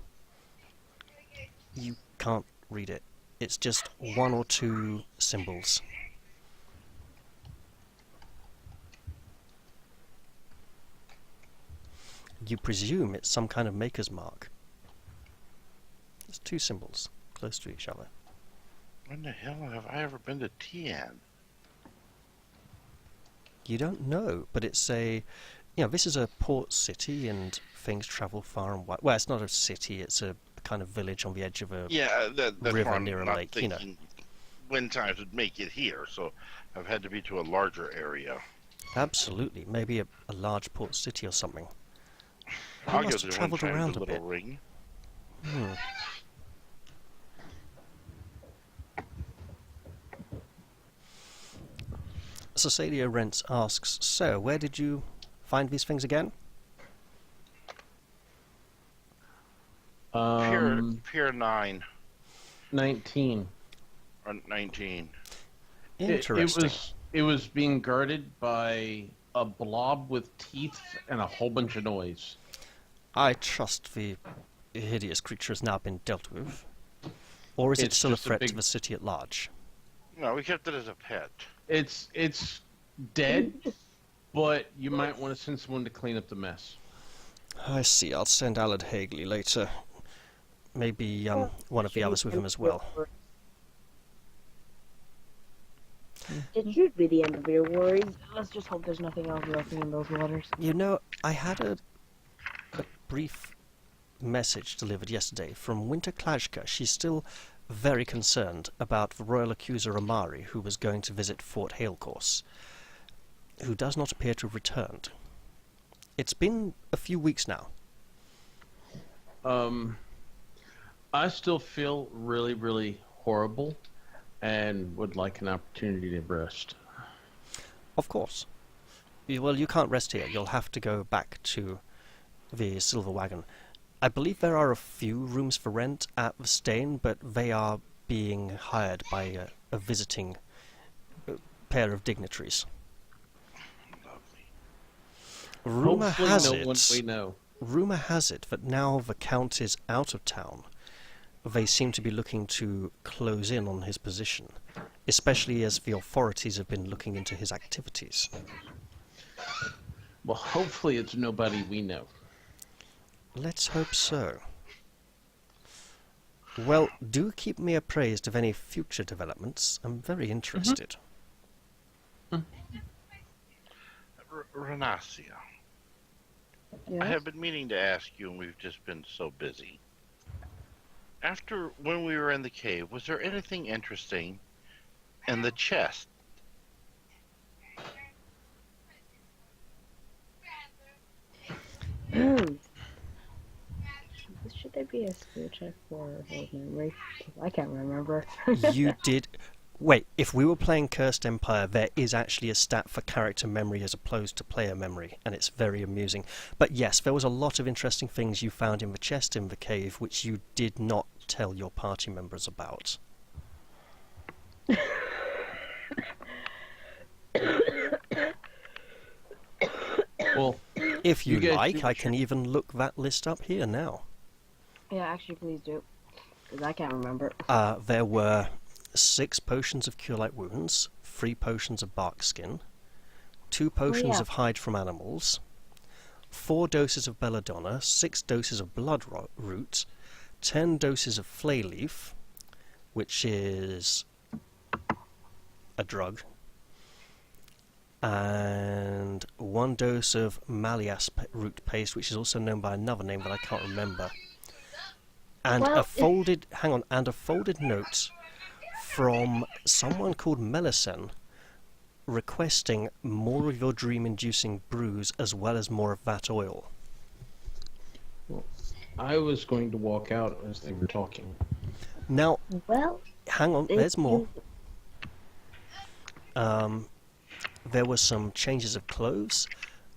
You can't read it. It's just one or two symbols. You presume it's some kind of maker's mark. It's two symbols close to each other. when the hell have I ever been to Tian? You don't know, but it's this is a port city and things travel far and wide. Well, it's not a city, it's a kind of village on the edge of a Yeah, that's river why I'm near a not lake, you know. thinking wind times would make it here, so I've had to be to a larger area. Absolutely, maybe a large port city or something. I'll go must to have the travelled wind around times a a little bit. ring. Cecilia Rents asks, so where did you find these things again? Pier 9 19. or 19. Interesting. It was being guarded by a blob with teeth and a whole bunch of noise. I trust the hideous creature has now been dealt with. Or is it It's still a just a threat to big- the city at large? No, we kept it as a pet. It's dead, but you might want to send someone to clean up the mess. I see, I'll send Alad Hagley later. Maybe one of the others with him as well. It should be the end of your worries. Let's just hope there's nothing else lurking in those waters. You know, I had a brief message delivered yesterday from Winter Klajka. She's still very concerned about the royal accuser Amari, who was going to visit Fort Halecourse, who does not appear to have returned. It's been a few weeks now. I still feel really, really horrible and would like an opportunity to rest. Of course. Well, you can't rest here. You'll have to go back to the Silver Wagon. I believe there are a few rooms for rent at the Stain, but they are being hired by a visiting pair of dignitaries. Rumor Hopefully has no one we it. know. Rumor has it that now the Count is out of town, they seem to be looking to close in on his position, especially as the authorities have been looking into his activities. Well, hopefully it's nobody we know. Let's hope so. Well, do keep me appraised of any future developments. I'm very interested. Renacia, I Yes? have been meaning to ask you, and we've just been so busy. After when we were in the cave, was there anything interesting in the chest? Should there be a skill check for hold memory? I can't remember. You did... Wait, if we were playing Cursed Empire, there is actually a stat for character memory as opposed to player memory, and it's very amusing. But yes, there was a lot of interesting things you found in the chest in the cave, which you did not tell your party members about. Well, If you You guys like, do I what can even look that list up here now. Yeah, actually, please do. Because I can't remember. There were 6 potions of Cure Light Wounds, 3 potions of Bark Skin, 2 potions yeah. of Hide from Animals, 4 doses of Belladonna, 6 doses of Blood Root, 10 doses of Flay Leaf, which is a drug, and 1 dose of Malleus Root Paste, which is also known by another name that I can't remember. And Well, a folded note from someone called Melisен, requesting more of your dream-inducing brews as well as more of that oil. I was going to walk out as they were talking. Now, Well, hang on, if there's more. you- There were some changes of cloves.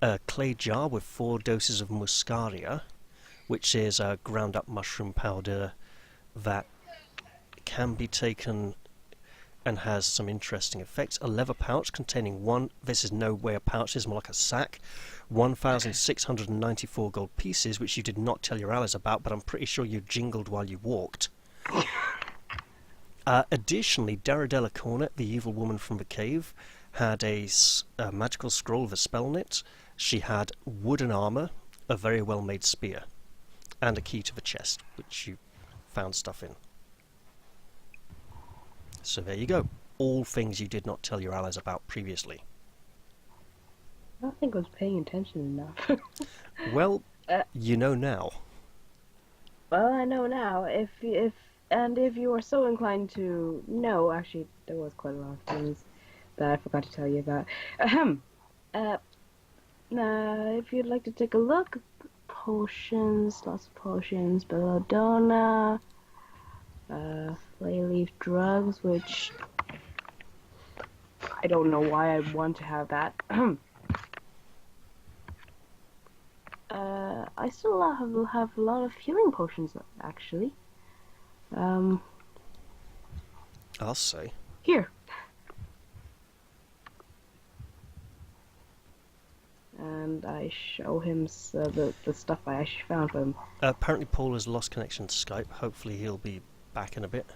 A clay jar with 4 doses of muscaria, which is a ground-up mushroom powder that can be taken and has some interesting effects. A leather pouch containing this is no way a pouch, this is more like a sack, 1,694 gold pieces, which you did not tell your allies about, but I'm pretty sure you jingled while you walked. Additionally, Daradella Cornet, the evil woman from the cave, had a magical scroll with a spell on it. She had wooden armour, a very well-made spear, and a key to the chest, which you found stuff in. So there you go. All things you did not tell your allies about previously. I don't think I was paying attention enough. Well, Uh, you know now. Well, I know now. If you are so inclined to know, actually, there was quite a lot of things that I forgot to tell you about. Ahem. If you'd like to take a look, potions, lots of potions, belladonna, flay-leaf drugs, which I don't know why I want to have that. I still have a lot of healing potions, actually. I'll say. Here. And I show him the stuff I actually found for him. Apparently Paul has lost connection to Skype. Hopefully he'll be back in a bit.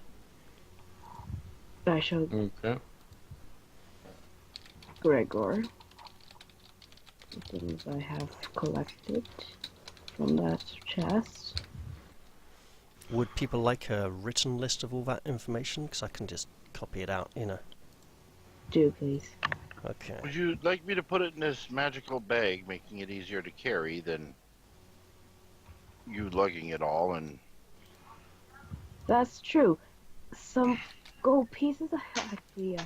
I showed Okay. Gregor the things I have collected from that chest. Would people like a written list of all that information? Because I can just copy it out, you know. Do please. Okay. Would you like me to put it in this magical bag, making it easier to carry than you lugging it all? And That's true. Some gold pieces. Actually, yeah.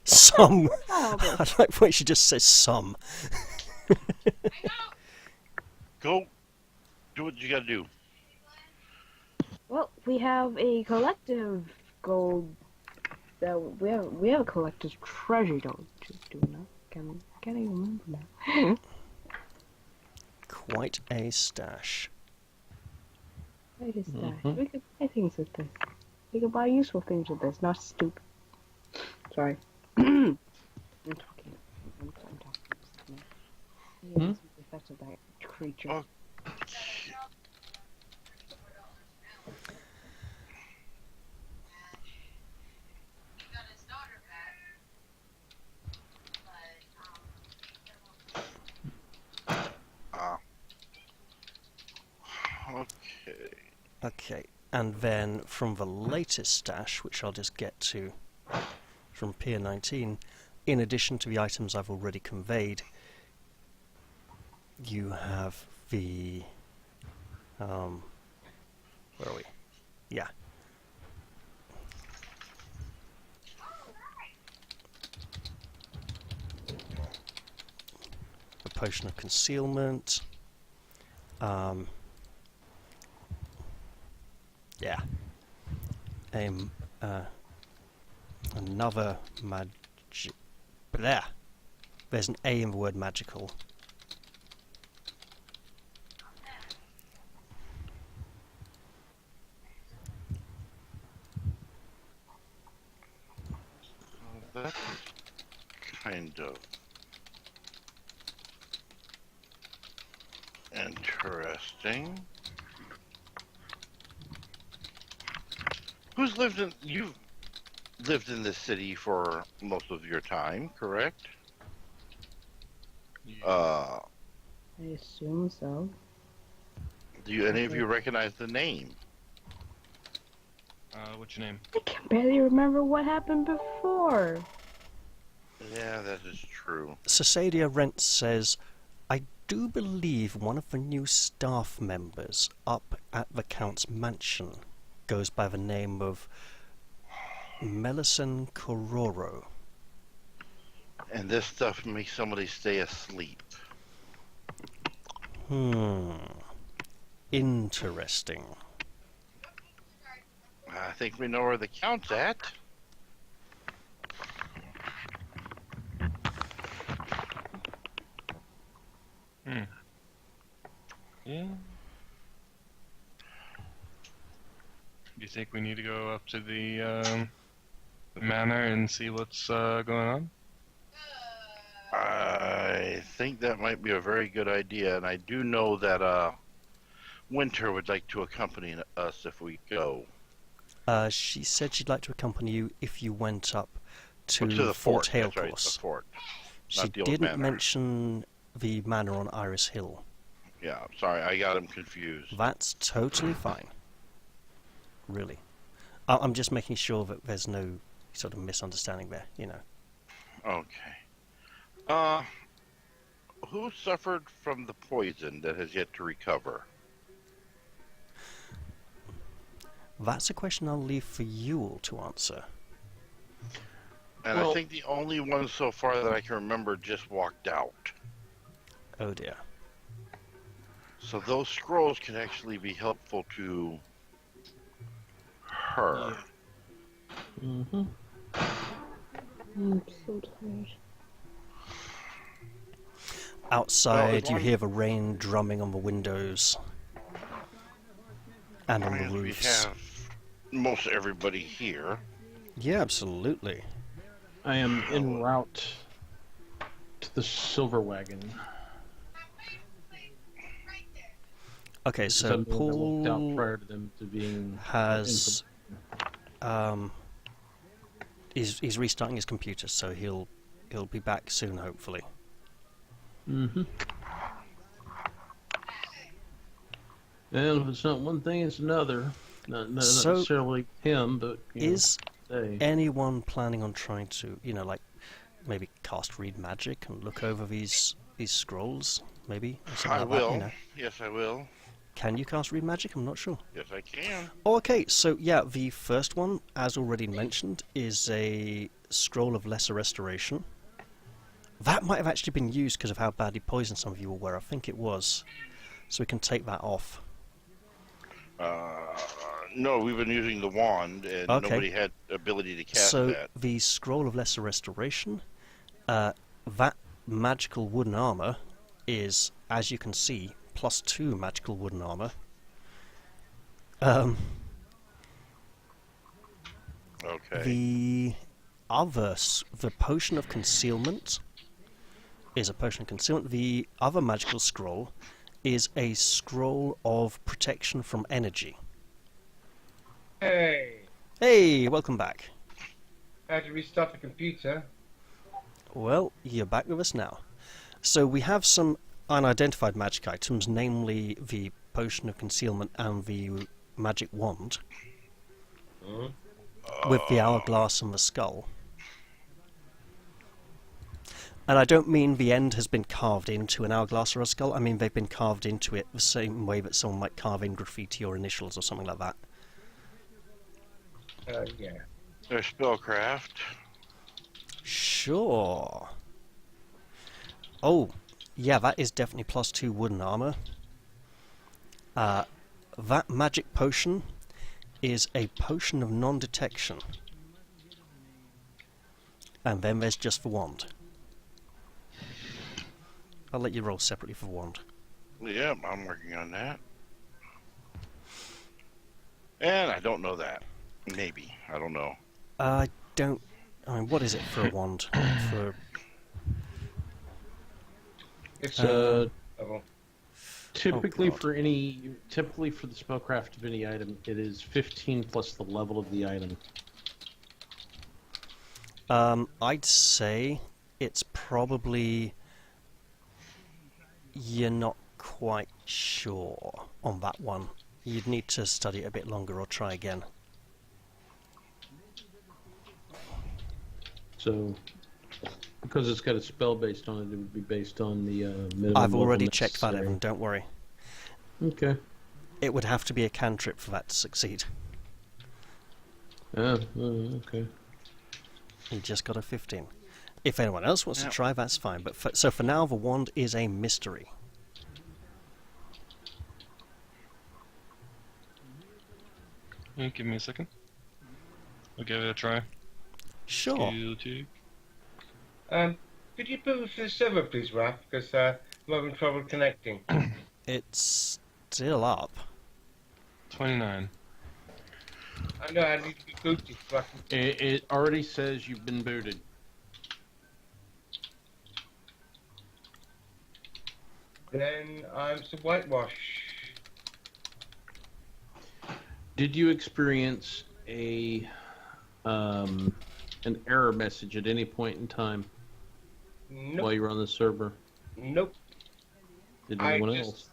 Some. Oh, I like the way she just says some. go do what you gotta do. Well, we have a collective gold. We have a collective treasure. Do we not? Can't even remember now. Quite a stash. Wait a stash. Mhm. We could buy things with this. We could buy useful things with this, not stupid. Sorry. I'm talking. I'm talking. Hmm? The effect of that creature. Oh. Okay. Okay. And then from the latest stash, which I'll just get to from Pier 19, in addition to the items I've already conveyed, you have the... where are we? Yeah. The Potion of Concealment. Yeah. Another magic... Blah! There's an A in the word magical. That's kind of interesting. You've lived in this city for most of your time, correct? I assume so. Do any of you recognize the name? What's your name? I can barely remember what happened before. Yeah, that is true. Cesadia Rent says, I do believe one of the new staff members up at the Count's mansion goes by the name of Melisson Kororo. And this stuff makes somebody stay asleep. Interesting. I think we know where the Count's at. Yeah. Do you think we need to go up to the manor and see what's going on? I think that might be a very good idea, and I do know that Winter would like to accompany us if we go. She said she'd like to accompany you if you went up to, To the Fort fort. That's right, Halecourse. the fort. She Not the old didn't manor. mention the manor on Iris Hill. Yeah, sorry, I got him confused. That's totally fine. Really. I'm just making sure that there's no sort of misunderstanding there, you know. Okay. Who suffered from the poison that has yet to recover? That's a question I'll leave for you all to answer. And Well- I think the only one so far that I can remember just walked out. Oh dear. So those scrolls can actually be helpful to her. Mm-hmm. I'm so tired. Outside, Well, you as hear the rain drumming on the windows and on the And we roofs. have most everybody here. Yeah, absolutely. I am en route to the Silver Wagon. Okay, so Something that walked out Paul prior to them to being has he's restarting his computer, so he'll be back soon, hopefully. Mm-hmm. And if it's not one thing, it's another. Not So, necessarily him, but you Is know, they. anyone planning on trying to, like maybe cast read magic and look over these scrolls, maybe? Or something I like that, will. you know? Yes, I will. Can you cast read magic? I'm not sure. Yes, I can. Okay, so yeah, the first one, as already mentioned, is a scroll of lesser restoration. That might have actually been used because of how badly poisoned some of you all were. I think it was. So we can take that off. No, we've been using the wand, and Okay. nobody had ability to cast So that. the scroll of lesser restoration, that magical wooden armor is, as you can see, +2 magical wooden armor. Okay. The the potion of concealment is a potion of concealment. The other magical scroll is a scroll of protection from energy. Hey, Hey, welcome back. I had to restart the computer. Well, you're back with us now. So we have some unidentified magic items, namely the potion of concealment and the magic wand, with the hourglass and the skull. And I don't mean the end has been carved into an hourglass or a skull. I mean they've been carved into it the same way that someone might carve in graffiti or initials or something like that. Yeah. There's spellcraft. Sure. Oh, yeah, that is definitely +2 wooden armor. That magic potion is a potion of non-detection. And then there's just the wand. I'll let you roll separately for the wand. Yep, I'm working on that. And I don't know that. Maybe. I don't know. I mean, what is it for a wand? For It's level. Typically God. for the spellcraft of any item, it is 15 plus the level of the item. I'd say it's probably you're not quite sure on that one. You'd need to study it a bit longer or try again. So, because it's got a spell based on it, it would be based on the minimum. I've already level checked that, necessary. Evan, don't worry. Okay. It would have to be a cantrip for that to succeed. Okay. You just got a 15. If anyone else wants to Yep. try, that's fine. But so for now, the wand is a mystery. Yeah, give me a second. I'll give it a try. Sure. Skill check. Could you put it for the server, please, Raph? Because I'm having trouble connecting. It's still up. 29. I know I need to be booted. So I can... It already says you've been booted. Then I'm some whitewash. Did you experience an error message at any point in time Nope. while you were on the server? Nope. Did I anyone just- else?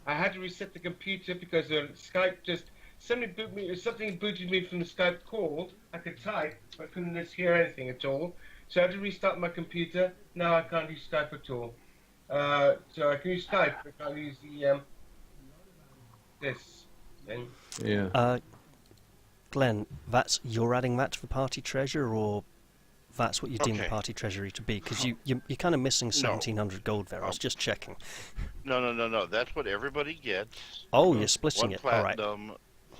I had to reset the computer because Skype just something booted me from the Skype call. I could type, but I couldn't just hear anything at all. So I had to restart my computer. Now I can't use Skype at all. So I can use Skype, but I can't use the this thing. Yeah. Glenn, you're adding that to the party treasure, or that's what you deem the Okay. party treasury to be? Because you're kind of missing 1,700 gold there. I was just checking. No. That's what everybody gets. Oh, you're splitting One it. All right. platinum,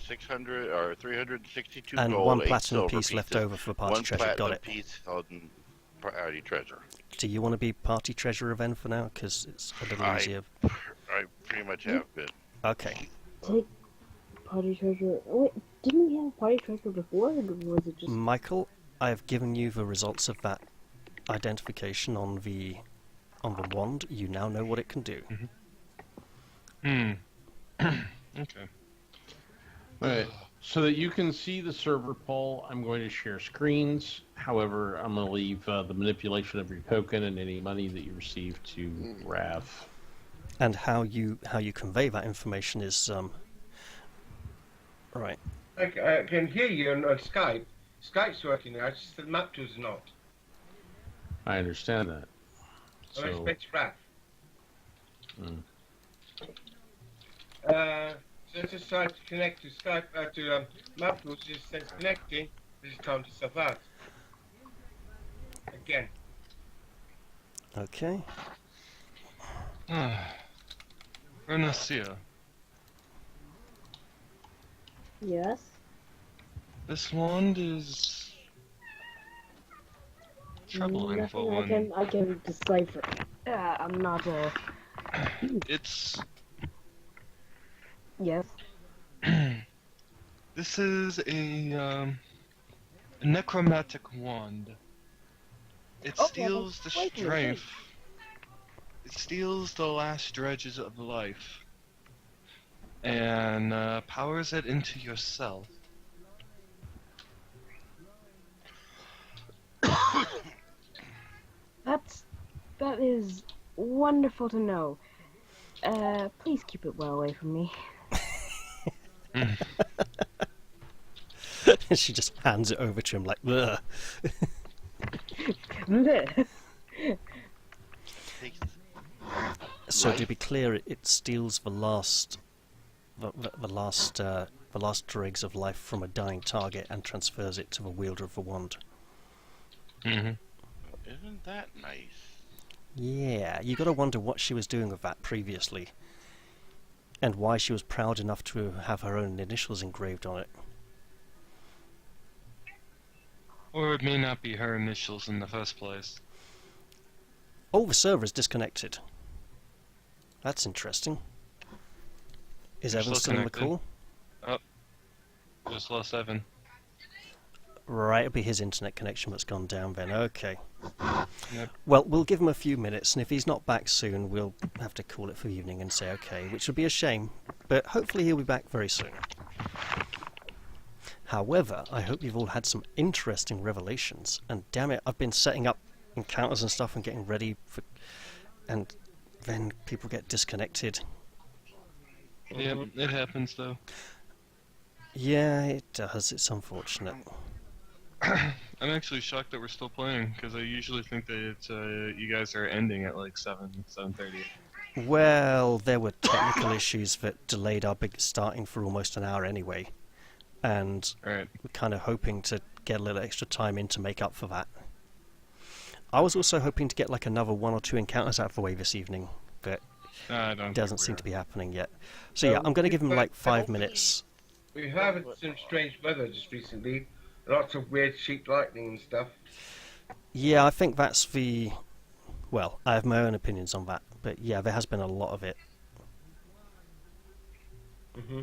600 or 362 And gold, one 8 platinum silver piece left pieces, over for the party one treasure. Got platinum it. piece on party treasure. Do you want to be party treasurer then for now? Because it's a little easier. I pretty much have been. Okay. Take party treasure. Wait, didn't we have party treasure before, or was it just? Michael, I have given you the results of that identification on the wand. You now know what it can do. Okay. Alright, so that you can see the server, Paul, I'm going to share screens. However, I'm going to leave the manipulation of your token and any money that you receive to Raph. And how you convey that information is right. I can hear you on Skype. Skype's working now. It's just the map tool's not. I understand that. I So, expect Raph. Mm. So it's just trying to connect to Skype to map tools. Just says connecting. Just count yourself out. Again. Okay. Renacia, Yes. this wand is troubling for Nothing one. I can decipher. I'm not a. It's Yes. this is a necromantic wand. It Oh, steals the wait a minute, strength. It steals the last dredges of life and powers it into yourself. That is wonderful to know. Please keep it well away from me. She just hands it over to him like, ugh. Takes So to Right. be clear, it steals the last dregs of life from a dying target and transfers it to the wielder of the wand. Mm-hmm. Isn't that nice? Yeah, you got to wonder what she was doing with that previously, and why she was proud enough to have her own initials engraved on it. Or it may not be her initials in the first place. Oh, the server is disconnected. That's interesting. Is You're Evan still still in the connected. call? Just lost Evan. Right, it'll be his internet connection that's gone down then. Okay. Yep. Well, we'll give him a few minutes, and if he's not back soon, we'll have to call it for the evening and say okay, which would be a shame, but hopefully he'll be back very soon. However, I hope you've all had some interesting revelations, and damn it, I've been setting up encounters and stuff and getting ready for... and then people get disconnected. Yep, it happens though. Yeah, it does. It's unfortunate. I'm actually shocked that we're still playing, because I usually think that you guys are ending at like 7:30. Well, there were technical issues that delayed our big starting for almost an hour anyway, and Alright. we're kind of hoping to get a little extra time in to make up for that. I was also hoping to get like another 1 or 2 encounters out of the way this evening, but I don't doesn't think seem we to are. be happening yet. So yeah, I'm going to give him like 5 minutes. We have had some strange weather just recently. Lots of weird sheet lightning and stuff. Yeah, I think that's the... Well, I have my own opinions on that, but yeah, there has been a lot of it. Hmm.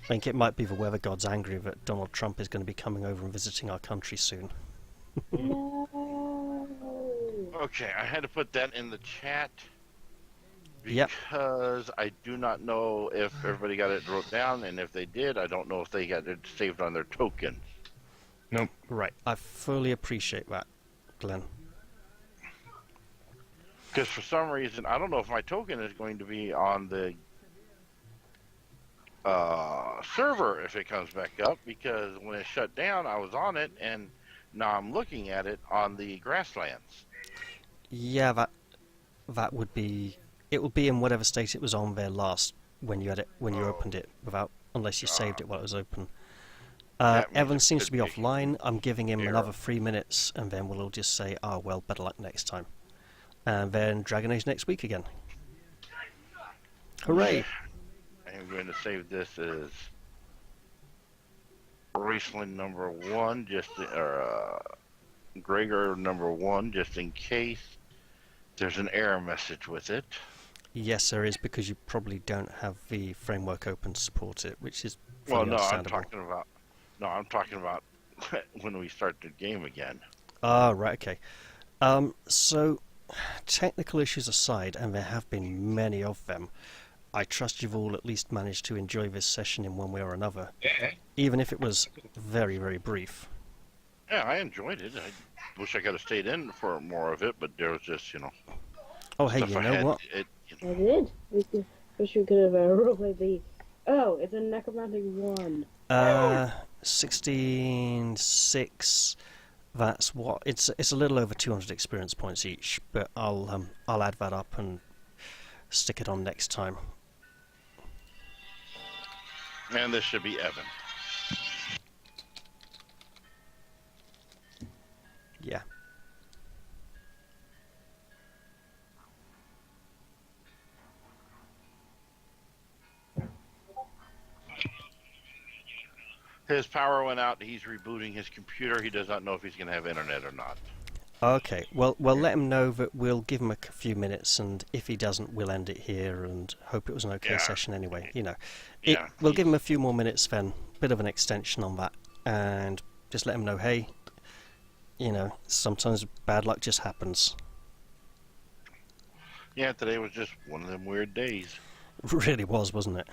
I think it might be the weather gods angry that Donald Trump is going to be coming over and visiting our country soon. No. Okay, I had to put that in the chat Yep. because I do not know if everybody got it wrote down, and if they did, I don't know if they got it saved on their token. Nope. Right, I fully appreciate that, Glenn. Because for some reason, I don't know if my token is going to be on the server if it comes back up, because when it shut down, I was on it, and now I'm looking at it on the grasslands. Yeah, that would be... It would be in whatever state it was on there last when you had it, when you opened it, unless you saved it while it was open. That means Evan it seems could to be be offline. I'm giving him error. another 3 minutes, and then we'll all just say, "Ah, well, better luck next time." And then Dragon Age next week again. Hooray! I am going to save this as Raceland number 1, Gregor number 1, just in case there's an error message with it. Yes, there is, because you probably don't have the framework open to support it, which is Well, fully no, I'm understandable. talking about when we start the game again. Ah, right, okay. So, technical issues aside, and there have been many of them, I trust you've all at least managed to enjoy this session in one way or another, Yeah. even if it was very, very brief. Yeah, I enjoyed it. I wish I could have stayed in for more of it, but there was just, Oh, hey, stuff you I know had. what? I did. Wish we could have roleplayed the... Oh, it's a necromantic 1. 16.6. That's what it's a little over 200 experience points each, but I'll add that up and stick it on next time. And this should be Evan. Yeah. His power went out. He's rebooting his computer. He does not know if he's going to have internet or not. Okay. Well, let him know that we'll give him a few minutes, and if he doesn't, we'll end it here and hope it was an okay Yeah. session anyway. Yeah, We'll give him a few more minutes then, bit of an extension on that, and just let him know, hey, sometimes bad luck just happens. Yeah, today was just one of them weird days. It really was, wasn't it?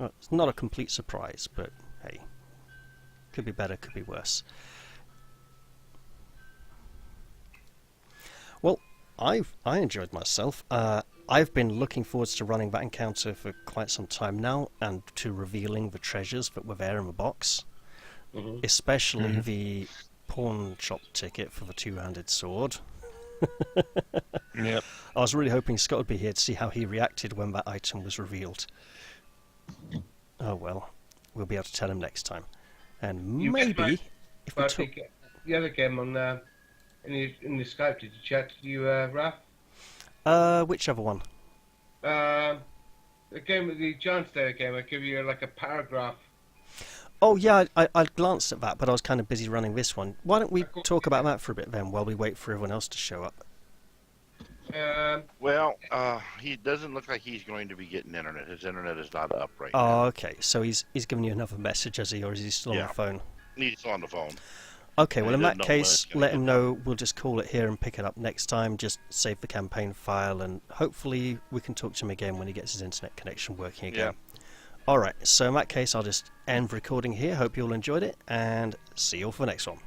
Well, it's not a complete surprise, but hey, could be better, could be worse. Well, I enjoyed myself. I've been looking forward to running that encounter for quite some time now, and to revealing the treasures that were there in the box, especially the pawn shop ticket for the two-handed sword. Yep. I was really hoping Scott would be here to see how he reacted when that item was revealed. Oh well, we'll be able to tell him next time. And You get maybe, my- if we But took... the other game on in the Skype, did you chat to you, Raph? which other one? The game, the John Slayer game, I give you like a paragraph. Oh yeah, I glanced at that, but I was kind of busy running this one. Why don't we talk about that for a bit then, while we wait for everyone else to show up? Well, he doesn't look like he's going to be getting internet. His internet is not up right Oh, now. okay, so he's giving you another message, has he, or is he still on Yeah. the phone? He's on the phone. Okay, Yeah, well he in that doesn't know when case, it's gonna let get him know we'll just call it here and pick it up next time. Just save the campaign file, and hopefully we can talk to him again when he gets his internet connection working again. Alright, so in that case I'll just end recording here. Hope you all enjoyed it, and see you all for the next one.